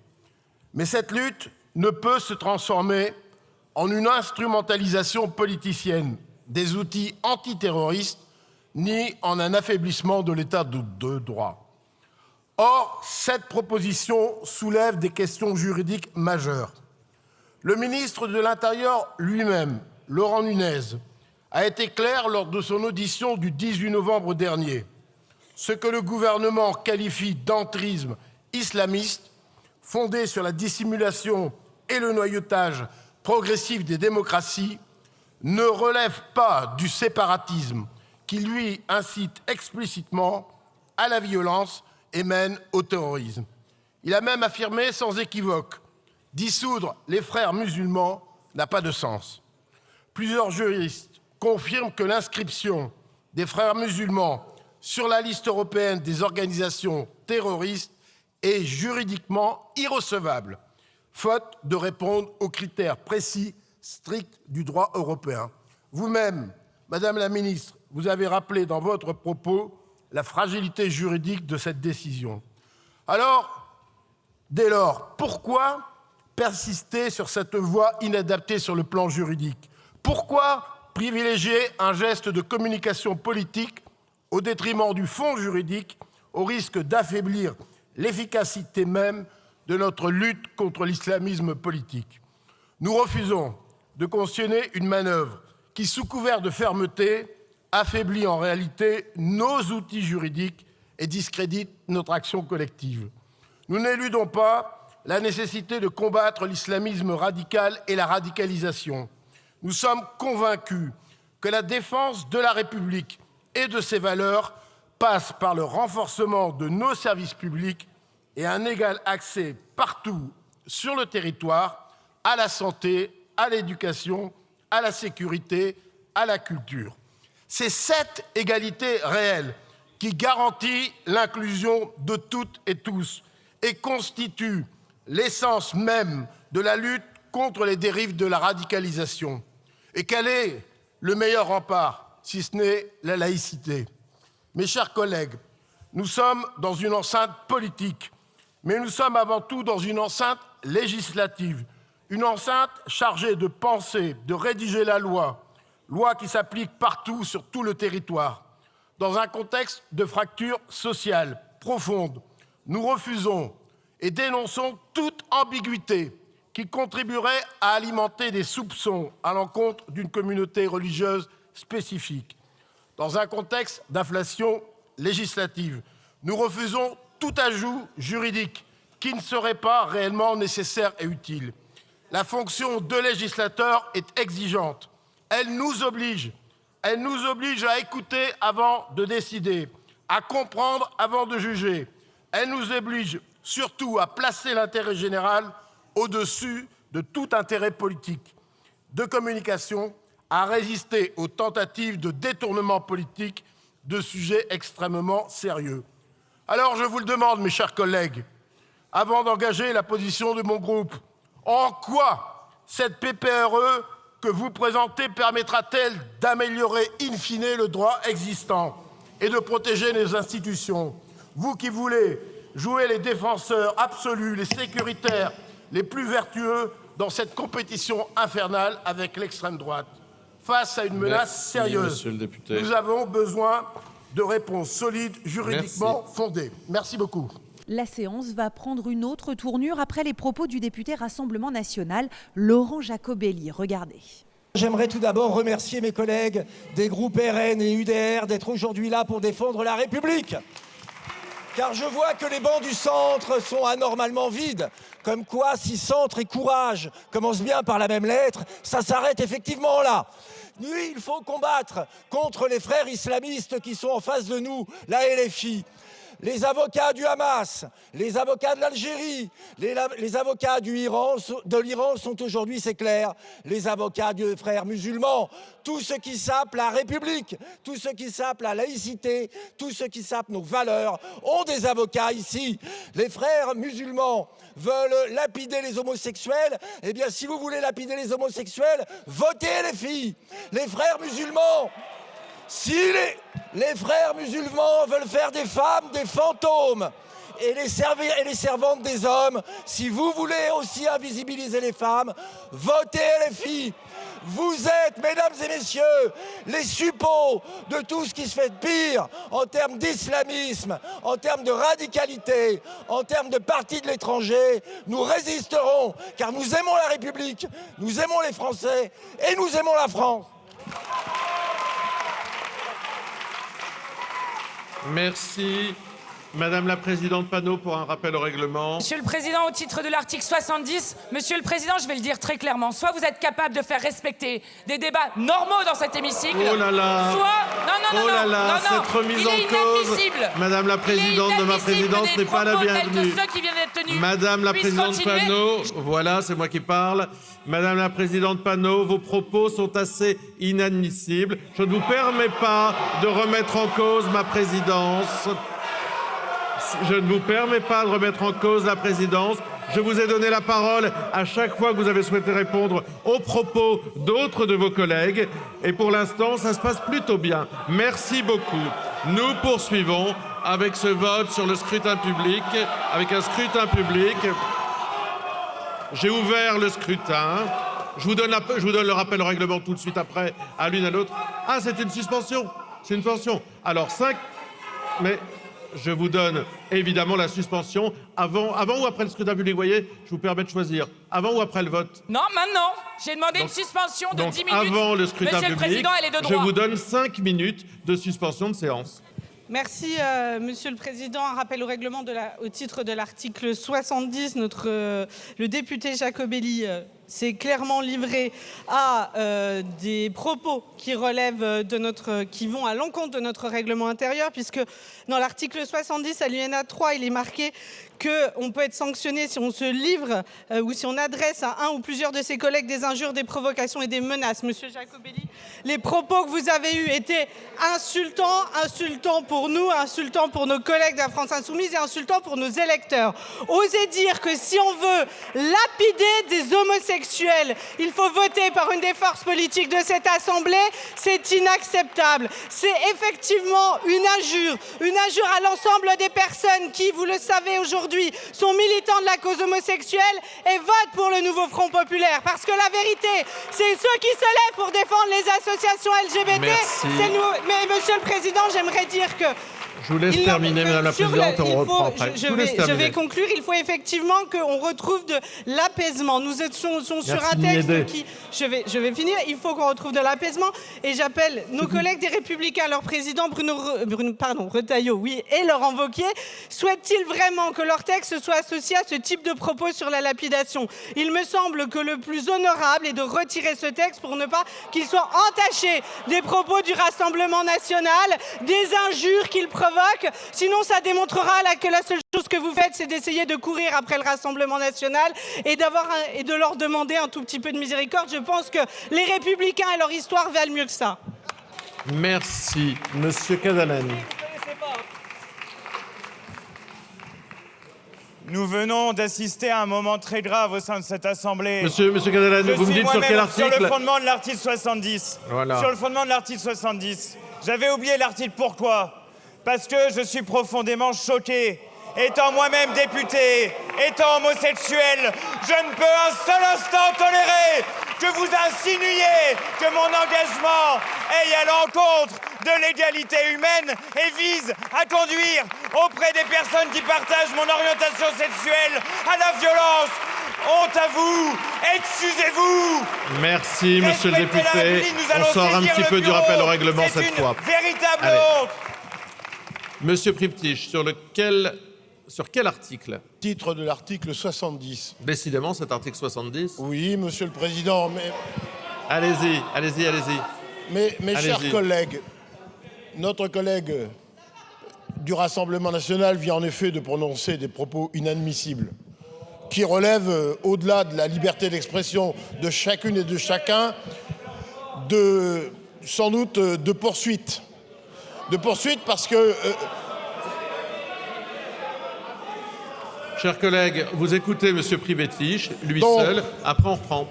Mais cette lutte ne peut se transformer en une instrumentalisation politicienne des outils antiterroristes ni en un affaiblissement de l'état de droit. Or, cette proposition soulève des questions juridiques majeures. Le ministre de l'Intérieur lui-même, Laurent Nunez, a été clair lors de son audition du 18 novembre dernier. Ce que le gouvernement qualifie d'entrisme islamiste, fondé sur la dissimulation et le noyautage progressif des démocraties, ne relève pas du séparatisme qui, lui, incite explicitement à la violence et mène au terrorisme. Il a même affirmé sans équivoque « dissoudre les frères musulmans n'a pas de sens ». Plusieurs juristes confirment que l'inscription des frères musulmans sur la liste européenne des organisations terroristes est juridiquement irrecevable, faute de répondre aux critères précis, stricts du droit européen. Vous-même, Madame la Ministre, vous avez rappelé dans votre propos la fragilité juridique de cette décision. Alors, dès lors, pourquoi persister sur cette voie inadaptée sur le plan juridique? Pourquoi privilégier un geste de communication politique au détriment du fond juridique, au risque d'affaiblir l'efficacité même de notre lutte contre l'islamisme politique? Nous refusons de cautionner une manœuvre qui, sous couvert de fermeté, affaiblit en réalité nos outils juridiques et discrédite notre action collective. Nous n'éludons pas la nécessité de combattre l'islamisme radical et la radicalisation. Nous sommes convaincus que la défense de la République et de ses valeurs passe par le renforcement de nos services publics et un égal accès partout sur le territoire à la santé, à l'éducation, à la sécurité, à la culture. C'est cette égalité réelle qui garantit l'inclusion de toutes et tous et constitue l'essence même de la lutte contre les dérives de la radicalisation. Et quel est le meilleur rempart, si ce n'est la laïcité? Mes chers collègues, nous sommes dans une enceinte politique, mais nous sommes avant tout dans une enceinte législative, une enceinte chargée de penser, de rédiger la loi qui s'applique partout sur tout le territoire. Dans un contexte de fracture sociale profonde, nous refusons et dénonçons toute ambiguïté qui contribuerait à alimenter des soupçons à l'encontre d'une communauté religieuse spécifique. Dans un contexte d'inflation législative, nous refusons tout ajout juridique qui ne serait pas réellement nécessaire et utile. La fonction de législateur est exigeante. Elle nous oblige à écouter avant de décider, à comprendre avant de juger. Elle nous oblige surtout à placer l'intérêt général au-dessus de tout intérêt politique, de communication, à résister aux tentatives de détournement politique de sujets extrêmement sérieux. Alors je vous le demande, mes chers collègues, avant d'engager la position de mon groupe, en quoi cette PPRE que vous présentez permettra-t-elle d'améliorer in fine le droit existant et de protéger nos institutions? Vous qui voulez jouer les défenseurs absolus, les sécuritaires, les plus vertueux dans cette compétition infernale avec l'extrême droite. Face à une menace sérieuse, nous avons besoin de réponses solides, juridiquement fondées. Merci beaucoup. La séance va prendre une autre tournure après les propos du député Rassemblement national, Laurent Jacobelli. Regardez. J'aimerais tout d'abord remercier mes collègues des groupes RN et UDR d'être aujourd'hui là pour défendre la République. Car je vois que les bancs du centre sont anormalement vides. Comme quoi, si centre et courage commencent bien par la même lettre, ça s'arrête effectivement là. Oui, il faut combattre contre les frères islamistes qui sont en face de nous, la LFI. les avocats du Hamas, les avocats de l'Algérie, les avocats de l'Iran sont aujourd'hui, c'est clair, les avocats des frères musulmans. Tous ceux qui sapent la République, tous ceux qui sapent la laïcité, tous ceux qui sapent nos valeurs ont des avocats ici. Les frères musulmans veulent lapider les homosexuels. Eh bien, si vous voulez lapider les homosexuels, votez les filles. Les frères musulmans, si les frères musulmans veulent faire des femmes des fantômes et les servantes des hommes, si vous voulez aussi invisibiliser les femmes, votez les filles. Vous êtes, mesdames et messieurs, les suppôts de tout ce qui se fait de pire en termes d'islamisme, en termes de radicalité, en termes de partis de l'étranger. Nous résisterons, car nous aimons la République, nous aimons les Français et nous aimons la France. Merci. Madame la Présidente Panot pour un rappel au règlement. Monsieur le Président, au titre de l'article 70, Monsieur le Président, je vais le dire très clairement, soit vous êtes capable de faire respecter des débats normaux dans cet hémicycle, oh là là, soit... oh là là, cette remise en cause, Madame la Présidente de ma présidence n'est pas la bienvenue. Madame la Présidente Panot, voilà, c'est moi qui parle. Madame la Présidente Panot, vos propos sont assez inadmissibles. Je ne vous permets pas de remettre en cause ma présidence. Je ne vous permets pas de remettre en cause la présidence. Je vous ai donné la parole à chaque fois que vous avez souhaité répondre aux propos d'autres de vos collègues. Et pour l'instant, ça se passe plutôt bien. Merci beaucoup. Nous poursuivons avec ce vote sur le scrutin public. Avec un scrutin public. J'ai ouvert le scrutin. Je vous donne le rappel au règlement tout de suite après, à l'une à l'autre. Ah, c'est une suspension. C'est une suspension. Alors, 5... Mais... Je vous donne évidemment la suspension avant ou après le scrutin public. Vous voyez, je vous permets de choisir. Avant ou après le vote? Non, maintenant. J'ai demandé une suspension de 10 minutes. Avant le scrutin Monsieur public, le Président, elle est de droit. Je vous donne 5 minutes de suspension de séance. Merci, Monsieur le Président. Un rappel au règlement au titre de l'article 70. Le député Jacobelli s'est clairement livré à des propos qui relèvent qui vont à l'encontre de notre règlement intérieur, puisque dans l'article 70, à l'alinéa 3, il est marqué qu'on peut être sanctionné si on se livre ou si on adresse à un ou plusieurs de ses collègues des injures, des provocations et des menaces. Monsieur Jacobelli, les propos que vous avez eus étaient insultants pour nous, insultants pour nos collègues de la France Insoumise et insultants pour nos électeurs. Osez dire que si on veut lapider des homosexuels, il faut voter par une des forces politiques de cette Assemblée, c'est inacceptable. C'est effectivement une injure à l'ensemble des personnes qui, vous le savez aujourd'hui, sont militants de la cause homosexuelle et votent pour le nouveau Front Populaire. Parce que la vérité, c'est ceux qui se lèvent pour défendre les associations LGBT. Merci. C'est nous. Mais Monsieur le Président, j'aimerais dire que... Je vous laisse terminer, Madame la Présidente, on reprend après. Je vais conclure. Il faut effectivement qu'on retrouve de l'apaisement. Nous étions sur un texte qui... Je vais finir. Il faut qu'on retrouve de l'apaisement. Et j'appelle nos collègues des Républicains, leur président Bruno Retailleau, oui, et Laurent Wauquiez. Souhaitent-ils vraiment que leur texte soit associé à ce type de propos sur la lapidation? Il me semble que le plus honorable est de retirer ce texte pour ne pas qu'il soit entaché des propos du Rassemblement national, des injures qu'il provoque. Sinon, ça démontrera que la seule chose que vous faites, c'est d'essayer de courir après le Rassemblement national et de leur demander un tout petit peu de miséricorde. Je pense que les Républicains et leur histoire valent mieux que ça. Merci. Monsieur Cadalen. Nous venons d'assister à un moment très grave au sein de cette Assemblée. Monsieur Cadalen, vous me dites sur quel article? Sur le fondement de l'article 70. Voilà. Sur le fondement de l'article 70. J'avais oublié l'article. Pourquoi? Parce que je suis profondément choqué. Étant moi-même député, étant homosexuel, je ne peux un seul instant tolérer que vous insinuiez que mon engagement aille à l'encontre de l'égalité humaine et vise à conduire auprès des personnes qui partagent mon orientation sexuelle à la violence. Honte à vous! Excusez-vous! Merci, monsieur le député. On sort un petit peu du rappel au règlement cette fois. Véritable honte! Monsieur Priptich, sur quel article? Titre de l'article 70. Décidément, cet article 70. Oui, Monsieur le Président, mais... Allez-y. Mes chers collègues, notre collègue du Rassemblement national vient en effet de prononcer des propos inadmissibles qui relèvent, au-delà de la liberté d'expression de chacune et de chacun, sans doute de poursuites. De poursuites parce que... Chers collègues, vous écoutez M. Privetiche, lui Donc, seul, après on reprend.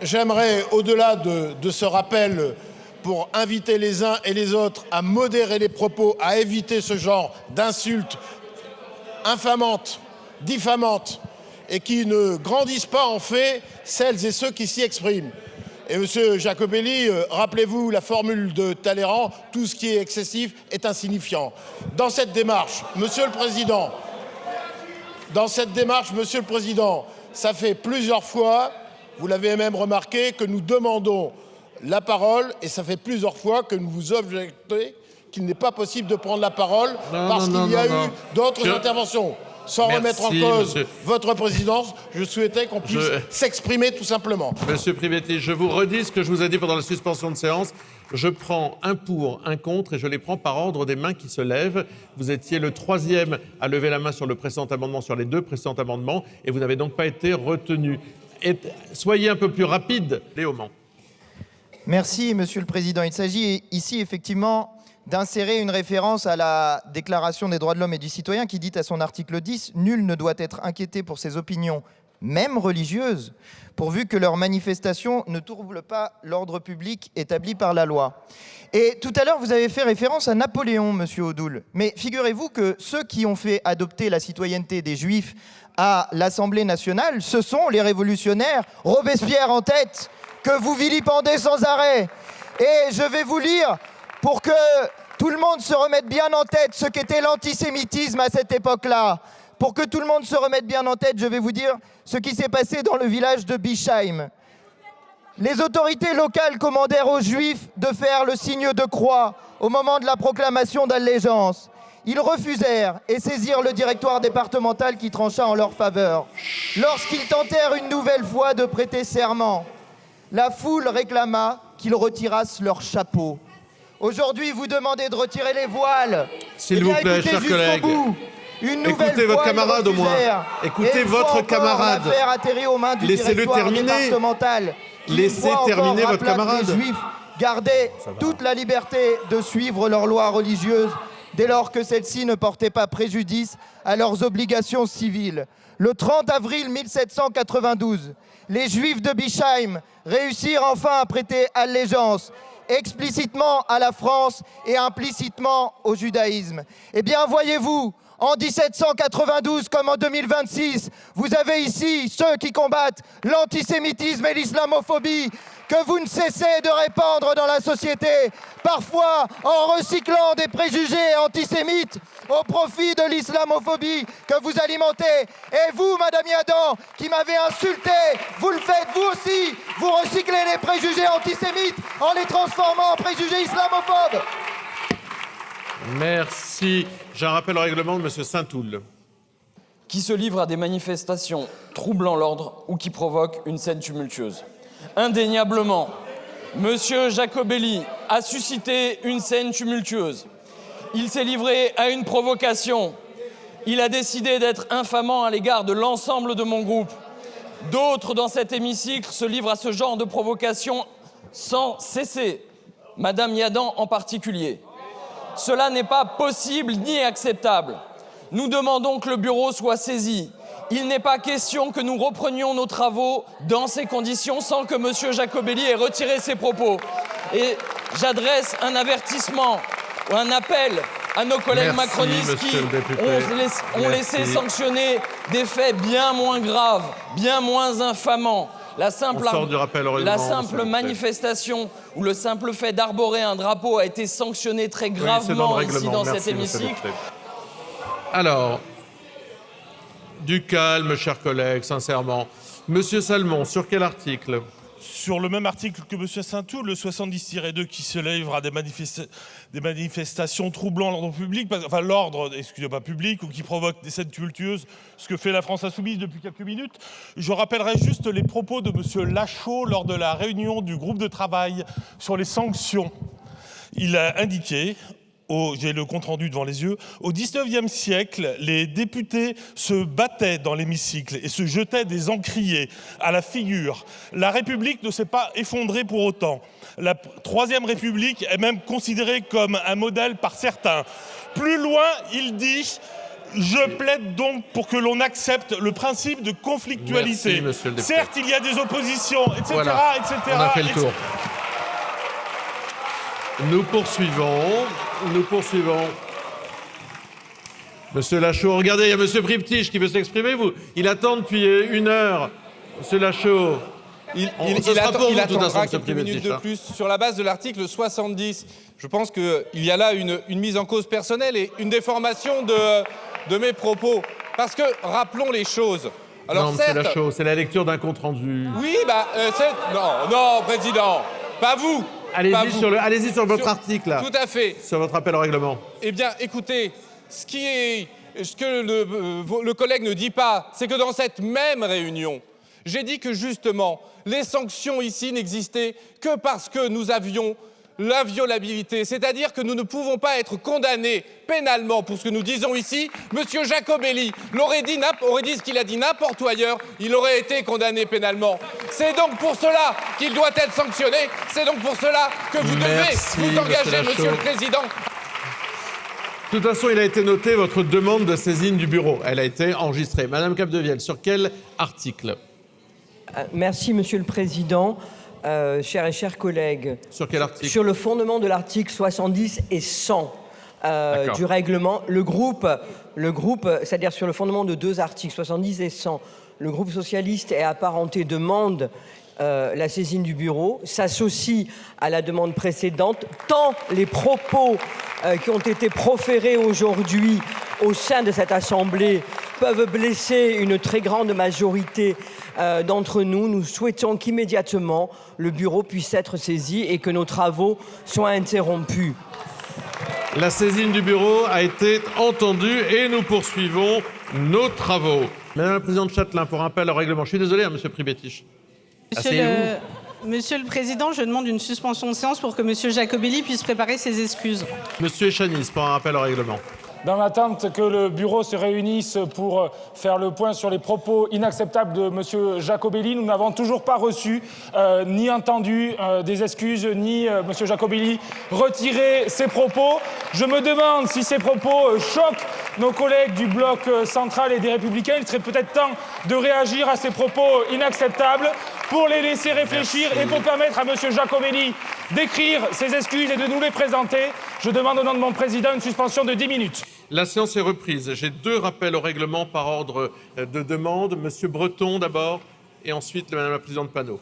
J'aimerais, au-delà de ce rappel, pour inviter les uns et les autres à modérer les propos, à éviter ce genre d'insultes infamantes, diffamantes, et qui ne grandissent pas en fait celles et ceux qui s'y expriment. Et M. Jacobelli, rappelez-vous la formule de Talleyrand, tout ce qui est excessif est insignifiant. Dans cette démarche, Monsieur le Président, ça fait plusieurs fois, vous l'avez même remarqué, que nous demandons la parole, et ça fait plusieurs fois que nous vous objectons qu'il n'est pas possible de prendre la parole parce qu'il y a eu d'autres interventions. Sans remettre en cause votre présidence, je souhaitais qu'on puisse s'exprimer tout simplement. Monsieur Privetiche, je vous redis ce que je vous ai dit pendant la suspension de séance. Je prends un pour, un contre, et je les prends par ordre des mains qui se lèvent. Vous étiez le troisième à lever la main sur le précédent amendement, sur les deux précédents amendements, et vous n'avez donc pas été retenu. Soyez un peu plus rapide, Léaumont. Merci, Monsieur le Président. Il s'agit ici effectivement d'insérer une référence à la Déclaration des droits de l'homme et du citoyen qui dit à son article 10 « Nul ne doit être inquiété pour ses opinions, même religieuses, pourvu que leurs manifestations ne troublent pas l'ordre public établi par la loi. » Et tout à l'heure, vous avez fait référence à Napoléon, Monsieur Odoul. Mais figurez-vous que ceux qui ont fait adopter la citoyenneté des Juifs à l'Assemblée nationale, ce sont les révolutionnaires, Robespierre en tête, que vous vilipendez sans arrêt. Et je vais vous lire, pour que tout le monde se remette bien en tête ce qu'était l'antisémitisme à cette époque-là. Pour que tout le monde se remette bien en tête, je vais vous dire ce qui s'est passé dans le village de Bischheim. Les autorités locales commandèrent aux Juifs de faire le signe de croix au moment de la proclamation d'allégeance. Ils refusèrent et saisirent le directoire départemental qui trancha en leur faveur. Lorsqu'ils tentèrent une nouvelle fois de prêter serment, la foule réclama qu'ils retirassent leur chapeau. Aujourd'hui, vous demandez de retirer les voiles. S'il vous plaît, chers collègues. Écoutez votre camarade au moins. Écoutez votre camarade. Laissez-le terminer. Laissez terminer votre camarade. Les Juifs gardaient toute la liberté de suivre leurs lois religieuses dès lors que celles-ci ne portaient pas préjudice à leurs obligations civiles. Le 30 avril 1792, les Juifs de Bischheim réussirent enfin à prêter allégeance explicitement à la France et implicitement au judaïsme. Eh bien, voyez-vous, en 1792 comme en 2026, vous avez ici ceux qui combattent l'antisémitisme et l'islamophobie que vous ne cessez de répandre dans la société, parfois en recyclant des préjugés antisémites au profit de l'islamophobie que vous alimentez. Et vous, Madame Yadan, qui m'avez insulté, vous le faites vous aussi, vous recyclez les préjugés antisémites en les transformant en préjugés islamophobes. Merci. J'ai un rappel au règlement de M. Saint-Toul. Qui se livre à des manifestations troublant l'ordre ou qui provoquent une scène tumultueuse. Indéniablement, M. Jacobelli a suscité une scène tumultueuse. Il s'est livré à une provocation. Il a décidé d'être infamant à l'égard de l'ensemble de mon groupe. D'autres dans cet hémicycle se livrent à ce genre de provocation sans cesser, Madame Yadan en particulier. Cela n'est pas possible ni acceptable. Nous demandons que le bureau soit saisi. Il n'est pas question que nous reprenions nos travaux dans ces conditions sans que M. Jacobelli ait retiré ses propos. Et j'adresse un avertissement ou un appel à nos collègues macronistes qui ont laissé sanctionner des faits bien moins graves, bien moins infamants. La simple manifestation ou le simple fait d'arborer un drapeau a été sanctionné très gravement ici dans cet hémicycle. Alors, du calme, chers collègues, sincèrement. Monsieur Salmon, sur quel article ? Sur le même article que M. Saint-Toul, le 70-2 qui se livre à des manifestations troublant l'ordre public, enfin l'ordre, excusez-moi, public, ou qui provoquent des scènes tumultueuses, ce que fait la France Insoumise depuis quelques minutes. Je rappellerai juste les propos de M. Lachaud lors de la réunion du groupe de travail sur les sanctions. Il a indiqué, j'ai le compte-rendu devant les yeux, au XIXe siècle, les députés se battaient dans l'hémicycle et se jetaient des encriers à la figure. La République ne s'est pas effondrée pour autant. La Troisième République est même considérée comme un modèle par certains. Plus loin, il dit « Je plaide donc pour que l'on accepte le principe de conflictualité. » Merci, monsieur le député. Certes, il y a des oppositions, etc., Voilà, etc. on a fait le tour. Nous poursuivons. Monsieur Lachaud, regardez, il y a monsieur Priptich qui veut s'exprimer. Il attend depuis 1 heure. Monsieur Lachaud. Il attendra quelques minutes de plus sur la base de l'article 70. Je pense qu'il y a là une mise en cause personnelle et une déformation de mes propos. Parce que, rappelons les choses. Alors, non, certes, monsieur Lachaud, c'est la lecture d'un compte-rendu. Oui, non, président, pas vous. Allez-y sur votre article, là. Tout à fait. Sur votre appel au règlement. Eh bien, écoutez, ce que le collègue ne dit pas, c'est que dans cette même réunion, j'ai dit que justement, les sanctions ici n'existaient que parce que nous avions l'inviolabilité, c'est-à-dire que nous ne pouvons pas être condamnés pénalement pour ce que nous disons ici. Monsieur Jacobelli aurait dit ce qu'il a dit n'importe où ailleurs, il aurait été condamné pénalement. C'est donc pour cela qu'il doit être sanctionné, c'est donc pour cela que vous devez vous engager, monsieur le Président. De toute façon, il a été noté votre demande de saisine du bureau. Elle a été enregistrée. Madame Capdevielle, sur quel article ? Merci, Monsieur le Président. Chers collègues. Sur quel article ? Sur le fondement de l'article 70 et 100 du règlement, le groupe, c'est-à-dire sur le fondement de 2 articles, 70 et 100, le groupe socialiste et apparenté demande la saisine du bureau, s'associe à la demande précédente, tant les propos qui ont été proférés aujourd'hui au sein de cette Assemblée peuvent blesser une très grande majorité d'entre nous. Nous souhaitons qu'immédiatement le bureau puisse être saisi et que nos travaux soient interrompus. La saisine du bureau a été entendue et nous poursuivons nos travaux. Madame la présidente Châtelain, pour un appel au règlement. Je suis désolé, monsieur Pribetich. Monsieur le Président, je demande une suspension de séance pour que monsieur Jacobelli puisse préparer ses excuses. Monsieur Chanis, pour un rappel au règlement. Dans l'attente que le bureau se réunisse pour faire le point sur les propos inacceptables de M. Jacobelli, nous n'avons toujours pas reçu ni entendu des excuses, ni M. Jacobelli retirer ses propos. Je me demande si ces propos choquent nos collègues du bloc central et des Républicains. Il serait peut-être temps de réagir à ces propos inacceptables pour les laisser réfléchir. Merci. Et pour permettre à M. Jacobelli d'écrire ses excuses et de nous les présenter. Je demande au nom de mon président une suspension de 10 minutes. La séance est reprise. J'ai 2 rappels au règlement par ordre de demande. Monsieur Breton d'abord et ensuite Madame la présidente Panot.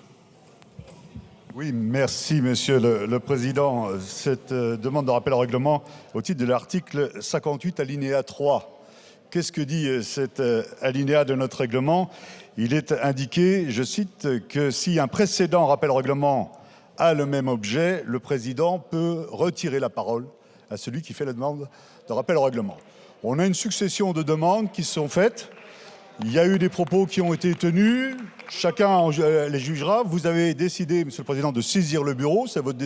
Oui, merci Monsieur le Président. Cette demande de rappel au règlement au titre de l'article 58 alinéa 3. Qu'est-ce que dit cet alinéa de notre règlement ? Il est indiqué, je cite, que si un précédent rappel au règlement a le même objet, le Président peut retirer la parole à celui qui fait la demande de rappel au règlement. On a une succession de demandes qui sont faites. Il y a eu des propos qui ont été tenus. Chacun les jugera. Vous avez décidé, Monsieur le Président, de saisir le bureau. C'est votre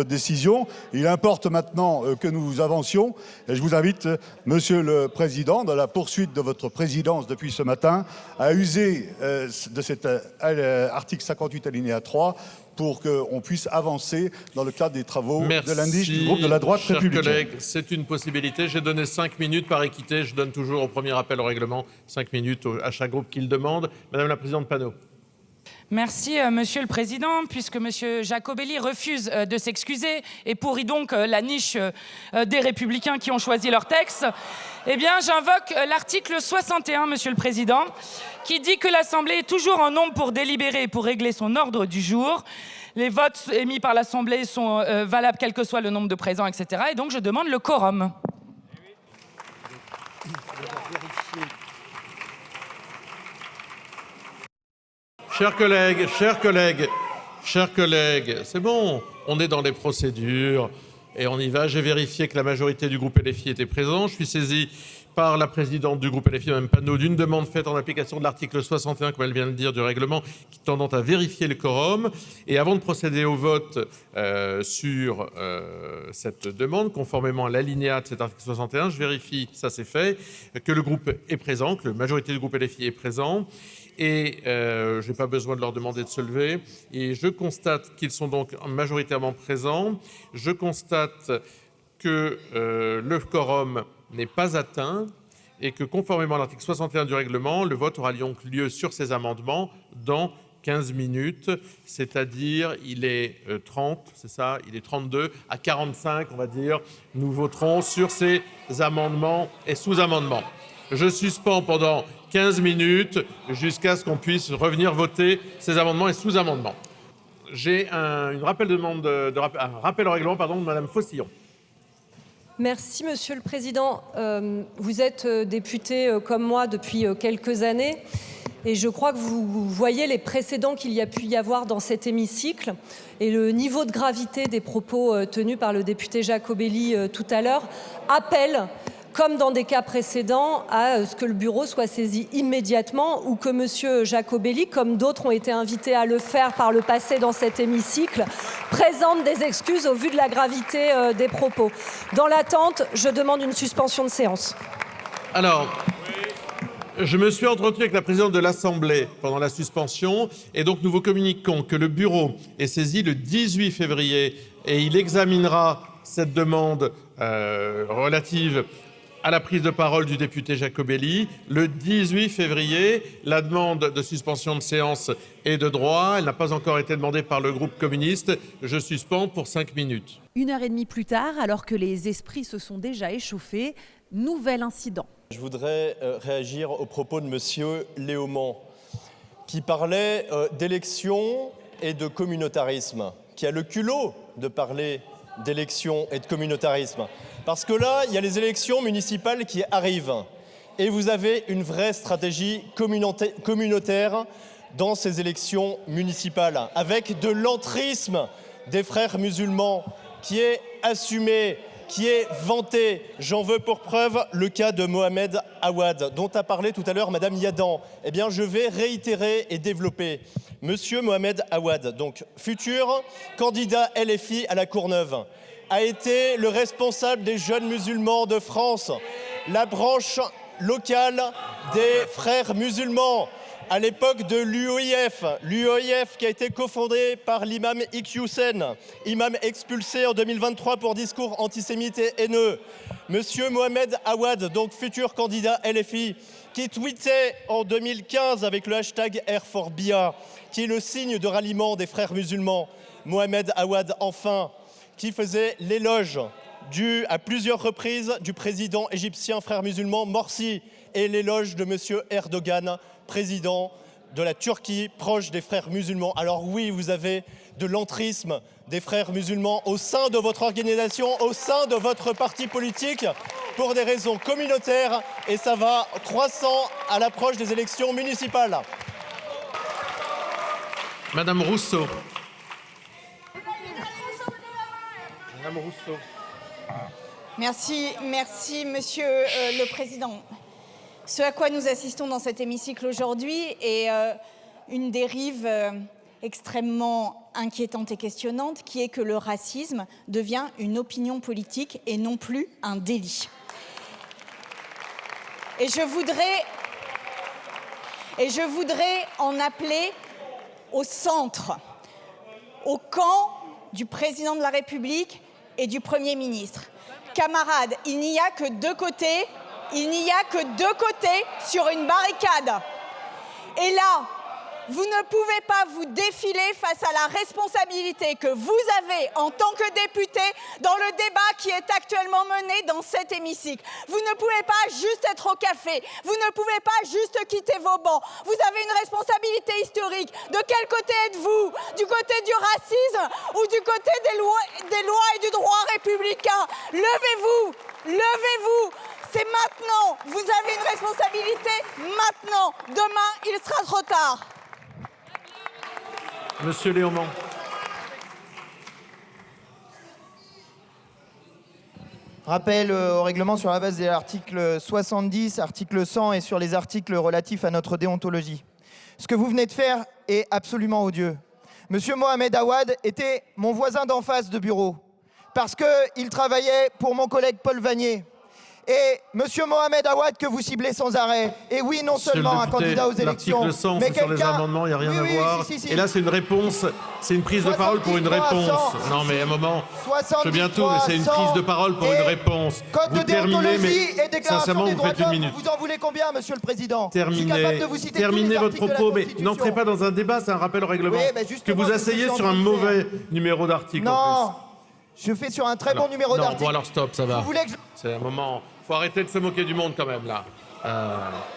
décision. Il importe maintenant que nous avancions. Et je vous invite, Monsieur le Président, dans la poursuite de votre présidence depuis ce matin, à user de cet article 58 alinéa 3 pour qu'on puisse avancer dans le cadre des travaux de l'indice du groupe de la droite républicaine. Chers collègues, c'est une possibilité. J'ai donné 5 minutes par équité. Je donne toujours au premier appel au règlement 5 minutes à chaque groupe qui le demande. Madame la présidente Panot. Merci, Monsieur le Président. Puisque Monsieur Jacobelli refuse de s'excuser et pourrit donc la niche des Républicains qui ont choisi leur texte, eh bien, j'invoque l'article 61, Monsieur le Président, qui dit que l'Assemblée est toujours en nombre pour délibérer et pour régler son ordre du jour. Les votes émis par l'Assemblée sont valables quel que soit le nombre de présents, etc. Et donc, je demande le quorum. Chers collègues, c'est bon, on est dans les procédures. Et on y va. J'ai vérifié que la majorité du groupe LFI était présent. Je suis saisi par la présidente du groupe LFI, Mme Panot, d'une demande faite en application de l'article 61, comme elle vient de le dire, du règlement, qui tendant à vérifier le quorum. Et avant de procéder au vote sur cette demande, conformément à l'alinéa de cet article 61, je vérifie, ça c'est fait, que le groupe est présent, que la majorité du groupe LFI est présent. Et je n'ai pas besoin de leur demander de se lever. Et je constate qu'ils sont donc majoritairement présents. Je constate que le quorum n'est pas atteint et que, conformément à l'article 61 du règlement, le vote aura donc lieu sur ces amendements dans 15 minutes, c'est-à-dire il est 30, c'est ça, il est 32, à 45, on va dire, nous voterons sur ces amendements et sous-amendements. Je suspends pendant 15 minutes jusqu'à ce qu'on puisse revenir voter ces amendements et sous-amendements. J'ai un rappel au règlement de Mme Faucillon. Merci, Monsieur le Président. Vous êtes député comme moi depuis quelques années et je crois que vous voyez les précédents qu'il y a pu y avoir dans cet hémicycle et le niveau de gravité des propos tenus par le député Jacobelli tout à l'heure appelle, comme dans des cas précédents, à ce que le bureau soit saisi immédiatement ou que M. Jacobelli, comme d'autres ont été invités à le faire par le passé dans cet hémicycle, présente des excuses au vu de la gravité des propos. Dans l'attente, je demande une suspension de séance. Alors, je me suis entretenu avec la présidente de l'Assemblée pendant la suspension et donc nous vous communiquons que le bureau est saisi le 18 février et il examinera cette demande relative à la prise de parole du député Jacobelli. Le 18 février, la demande de suspension de séance est de droit. Elle n'a pas encore été demandée par le groupe communiste. Je suspends pour 5 minutes. 1h30 plus tard, alors que les esprits se sont déjà échauffés, nouvel incident. Je voudrais réagir aux propos de M. Léaumont, qui parlait d'élection et de communautarisme, qui a le culot de parler d'élection et de communautarisme. Parce que là, il y a les élections municipales qui arrivent et vous avez une vraie stratégie communautaire dans ces élections municipales, avec de l'entrisme des frères musulmans qui est assumé, qui est vanté. J'en veux pour preuve le cas de Mohamed Awad, dont a parlé tout à l'heure Madame Yadan. Eh bien, je vais réitérer et développer. Monsieur Mohamed Awad, donc futur candidat LFI à la Courneuve, a été le responsable des jeunes musulmans de France, la branche locale des frères musulmans, à l'époque de l'UOIF qui a été cofondé par l'imam Iqiyoussen, imam expulsé en 2023 pour discours antisémites et haineux. Monsieur Mohamed Awad, donc futur candidat LFI, qui tweetait en 2015 avec le hashtag Air4Bia, qui est le signe de ralliement des frères musulmans. Mohamed Awad, enfin, qui faisait l'éloge à plusieurs reprises du président égyptien frère musulman Morsi et l'éloge de M. Erdogan, président de la Turquie, proche des frères musulmans. Alors oui, vous avez de l'entrisme des frères musulmans au sein de votre organisation, au sein de votre parti politique, pour des raisons communautaires, et ça va croissant à l'approche des élections municipales. Madame Rousseau. Madame Rousseau. Merci, Monsieur le Président. Ce à quoi nous assistons dans cet hémicycle aujourd'hui est une dérive extrêmement inquiétante et questionnante, qui est que le racisme devient une opinion politique et non plus un délit. Et je voudrais en appeler au centre, au camp du président de la République et du Premier ministre. Camarades, il n'y a que deux côtés. Il n'y a que deux côtés sur une barricade. Et là, vous ne pouvez pas vous défiler face à la responsabilité que vous avez en tant que député dans le débat qui est actuellement mené dans cet hémicycle. Vous ne pouvez pas juste être au café. Vous ne pouvez pas juste quitter vos bancs. Vous avez une responsabilité historique. De quel côté êtes-vous? Du côté du racisme ou du côté des lois et du droit républicain? Levez-vous! Levez-vous! C'est maintenant. Vous avez une responsabilité maintenant. Demain, il sera trop tard. Monsieur Léaumont. Rappel au règlement sur la base de l'article 70, article 100 et sur les articles relatifs à notre déontologie. Ce que vous venez de faire est absolument odieux. Monsieur Mohamed Awad était mon voisin d'en face de bureau parce qu'il travaillait pour mon collègue Paul Vanier. Et monsieur Mohamed Awad que vous ciblez sans arrêt. Et oui, non seulement un candidat aux élections, l'article 100, mais c'est sur les amendements, il n'y a rien à voir. si. Et là, c'est une réponse, c'est une prise de parole pour une réponse. Non, mais à un moment, je veux bien tout, mais c'est une prise de parole pour une réponse. Code de déontologie et déclaration sincèrement, des vous droits faites de une l'homme, minute. vous en voulez combien, monsieur le Président? Terminez votre propos, mais n'entrez pas dans un débat, c'est un rappel au règlement. Que vous asseyez sur un mauvais numéro d'article. Non, je fais sur un très bon numéro d'article. Bon, alors stop, ça va. Vous voulez que C'est un moment... Faut arrêter de se moquer du monde quand même, là.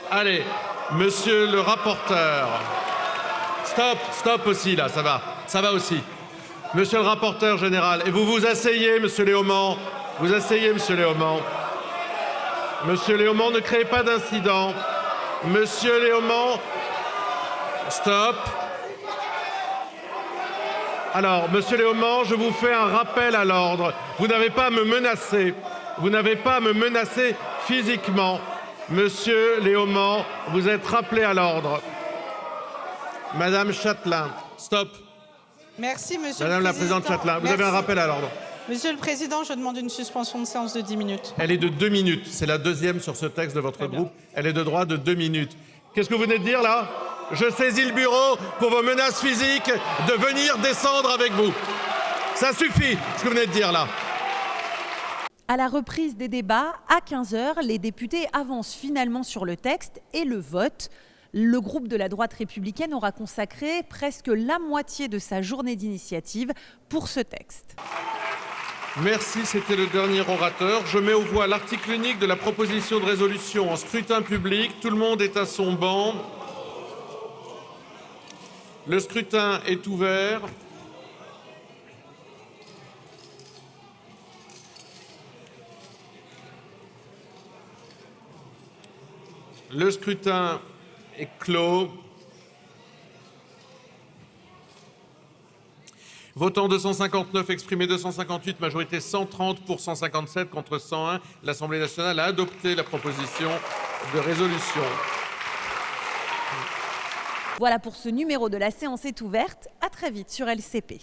Allez, monsieur le rapporteur. Stop aussi, là, ça va aussi. Monsieur le rapporteur général, et vous vous asseyez, monsieur Léaumont. Vous asseyez, monsieur Léaumont. Monsieur Léaumont, ne créez pas d'incident. Monsieur Léaumont, stop. Alors, monsieur Léaumont, je vous fais un rappel à l'ordre. Vous n'avez pas à me menacer. Vous n'avez pas à me menacer physiquement. Monsieur Léaumont, vous êtes rappelé à l'ordre. Madame Chatelain, stop. Merci, monsieur Madame le la Président. présidente Chatelain, vous avez un rappel à l'ordre. Monsieur le Président, je demande une suspension de séance de 10 minutes. Elle est de 2 minutes. C'est la deuxième sur ce texte de votre groupe. Elle est de droit de 2 minutes. Qu'est-ce que vous venez de dire, là? Je saisis le bureau pour vos menaces physiques de venir descendre avec vous. Ça suffit, ce que vous venez de dire, là. À la reprise des débats, à 15h, les députés avancent finalement sur le texte et le vote. Le groupe de la droite républicaine aura consacré presque la moitié de sa journée d'initiative pour ce texte. Merci, c'était le dernier orateur. Je mets aux voix l'article unique de la proposition de résolution en scrutin public. Tout le monde est à son banc. Le scrutin est ouvert. Le scrutin est clos. Votant 259, exprimé 258, majorité 130 pour 157 contre 101. L'Assemblée nationale a adopté la proposition de résolution. Voilà pour ce numéro de La séance est ouverte. À très vite sur LCP.